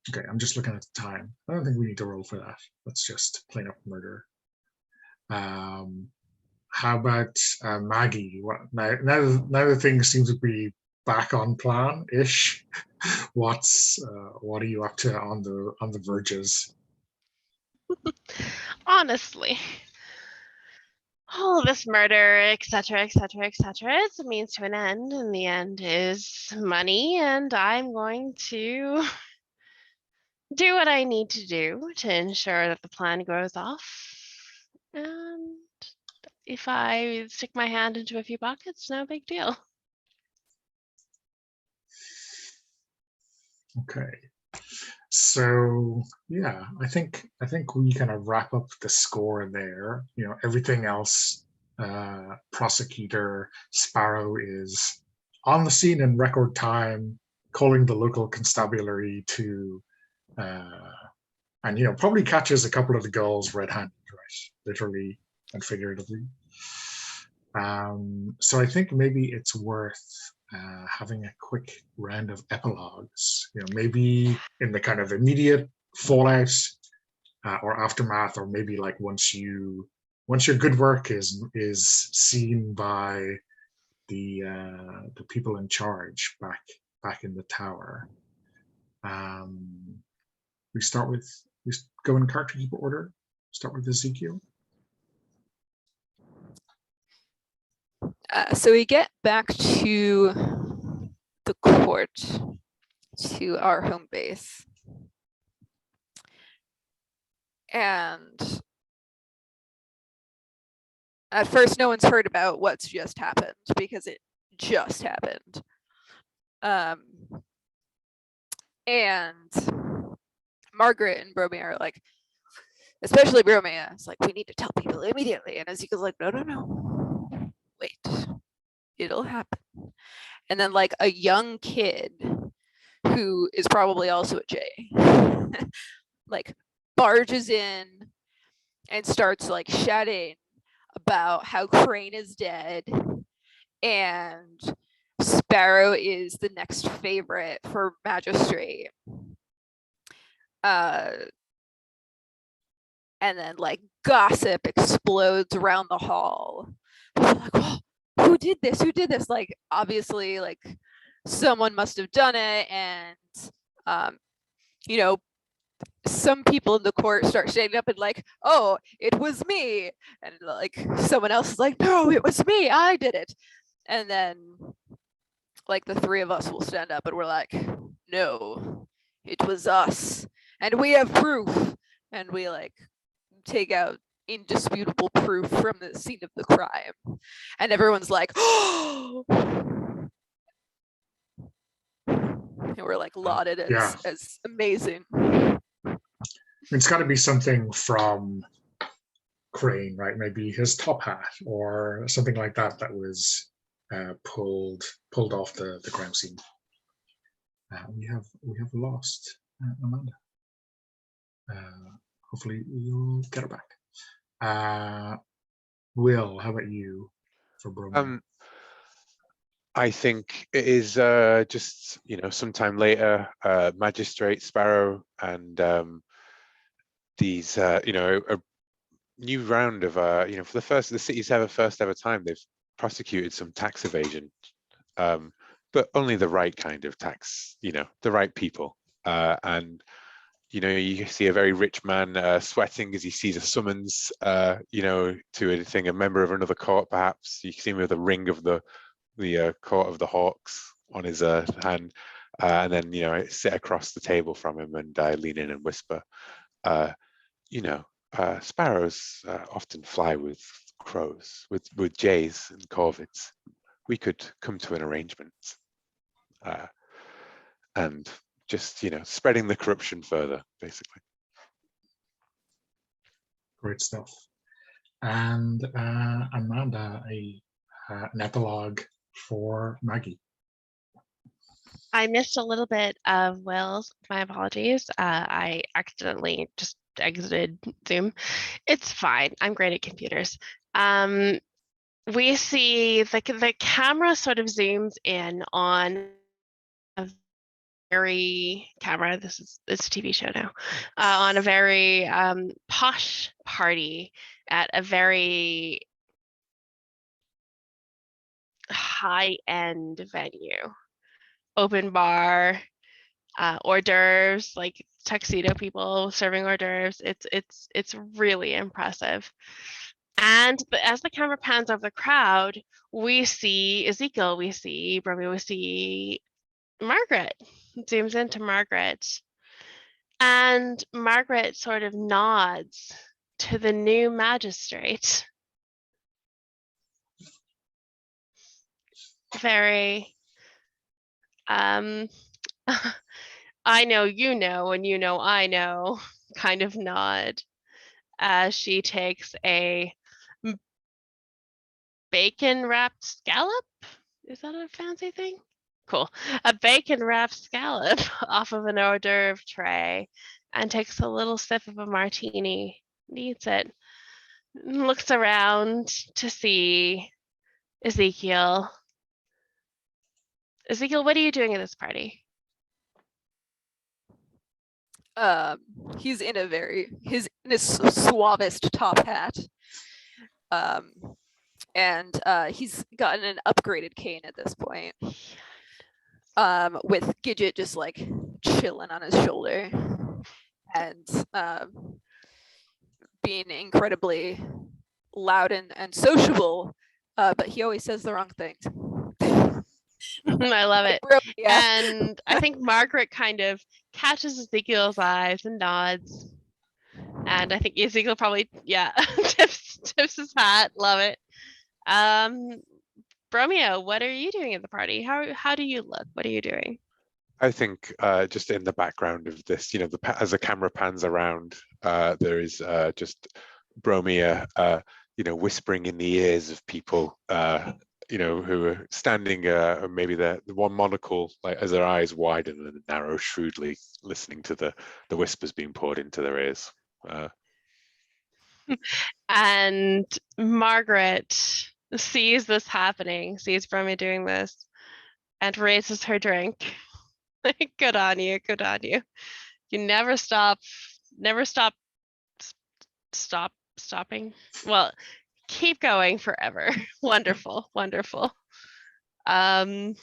Okay, I'm just looking at the time. I don't think we need to roll for that. Let's just plain up murder. How about Maggie? Now the things seem to be back on plan-ish. What are you up to on the verges? Honestly, all of this murder, etc., etc., etc., is a means to an end, and the end is money, and I'm going to do what I need to do to ensure that the plan goes off. And if I stick my hand into a few pockets, no big deal. Okay. So yeah, I think we kind of wrap up the score there. Everything else, prosecutor Sparrow is on the scene in record time, calling the local constabulary to and probably catches a couple of the gulls red-handed, right? Literally and figuratively. So I think maybe it's worth having a quick round of epilogues, maybe in the kind of immediate fallout or aftermath, or maybe like once your good work is seen by the people in charge back in the tower. We go in character keep order. Start with Ezekiel. So we get back to the court, to our home base. And at first, no one's heard about what's just happened because it just happened. And Margaret and Bromia are like, especially Bromia, it's like, we need to tell people immediately. And Ezekiel's like, no. Wait, it'll happen. And then like a young kid who is probably also a J like barges in and starts like shouting about how Crane is dead and Sparrow is the next favorite for magistrate. And then like gossip explodes around the hall. People are like, oh, who did this? Like, obviously, like someone must have done it. And, some people in the court start standing up and like, oh, it was me. And like someone else is like, no, it was me. I did it. And then like the three of us will stand up and we're like, no, it was us. And we have proof. And we like take out indisputable proof from the scene of the crime. And everyone's like, oh. And we're like lauded as amazing. It's got to be something from Crane, right? Maybe his top hat or something like that was pulled off the crime scene. We have lost Amanda. Hopefully we'll get her back. Will, how about you for Bromia? I think it is just sometime later, Magistrate Sparrow and these a new round of for the city's first ever time they've prosecuted some tax evasion but only the right kind of tax, the right people. And you see a very rich man sweating as he sees a summons, to a member of another court, perhaps. You see him with a ring of the Court of the Hawks on his hand. And then, I sit across the table from him and I lean in and whisper, sparrows often fly with crows, with jays and corvids. We could come to an arrangement. And just, spreading the corruption further, basically. Great stuff. And Amanda, an epilogue for Maggie. I missed a little bit of Will's. My apologies. I accidentally just exited Zoom. It's fine. I'm great at computers. We see the camera sort of zooms in on a very camera. It's a TV show now. On a very posh party at a very high-end venue. Open bar, hors d'oeuvres, like tuxedo people serving hors d'oeuvres. It's really impressive. And as the camera pans over the crowd, we see Ezekiel, we see Bromie, we see Margaret. It zooms into Margaret. And Margaret sort of nods to the new magistrate. Very I know you know, and you know I know kind of nod as she takes a bacon wrapped scallop. Is that a fancy thing? Cool. A bacon wrapped scallop off of an hors d'oeuvre tray and takes a little sip of a martini, eats it, looks around to see Ezekiel. Ezekiel, what are you doing at this party? He's in his suavest top hat. And he's gotten an upgraded cane at this point. With Gidget just like chilling on his shoulder and being incredibly loud and sociable, but he always says the wrong things. I love it. Yeah. And I think Margaret kind of catches Ezekiel's eyes and nods. And I think Ezekiel probably, tips his hat. Love it. Bromio, what are you doing at the party? How do you look? What are you doing? I think just in the background of this, as the camera pans around, there is just Bromia, whispering in the ears of people, who are standing, maybe the one monocle, like as their eyes widen and narrow shrewdly, listening to the whispers being poured into their ears. And Margaret sees this happening, sees Bromia doing this, and raises her drink. Good on you, good on you. You never stopping. Well, keep going forever. Wonderful, wonderful. And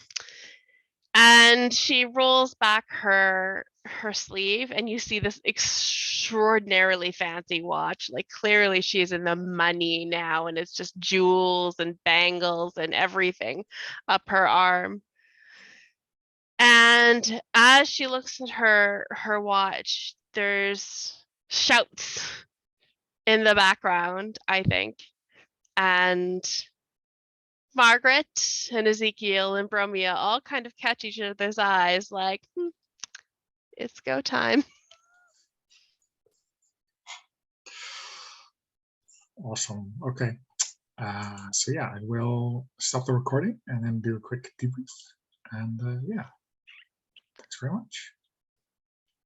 she rolls back her sleeve and you see this extraordinarily fancy watch. Like clearly she's in the money now and it's just jewels and bangles and everything up her arm. And as she looks at her watch, there's shouts in the background, I think. And Margaret and Ezekiel and Bromia all kind of catch each other's eyes like, it's go time. Awesome. Okay. So yeah, I will stop the recording and then do a quick debrief. And thanks very much.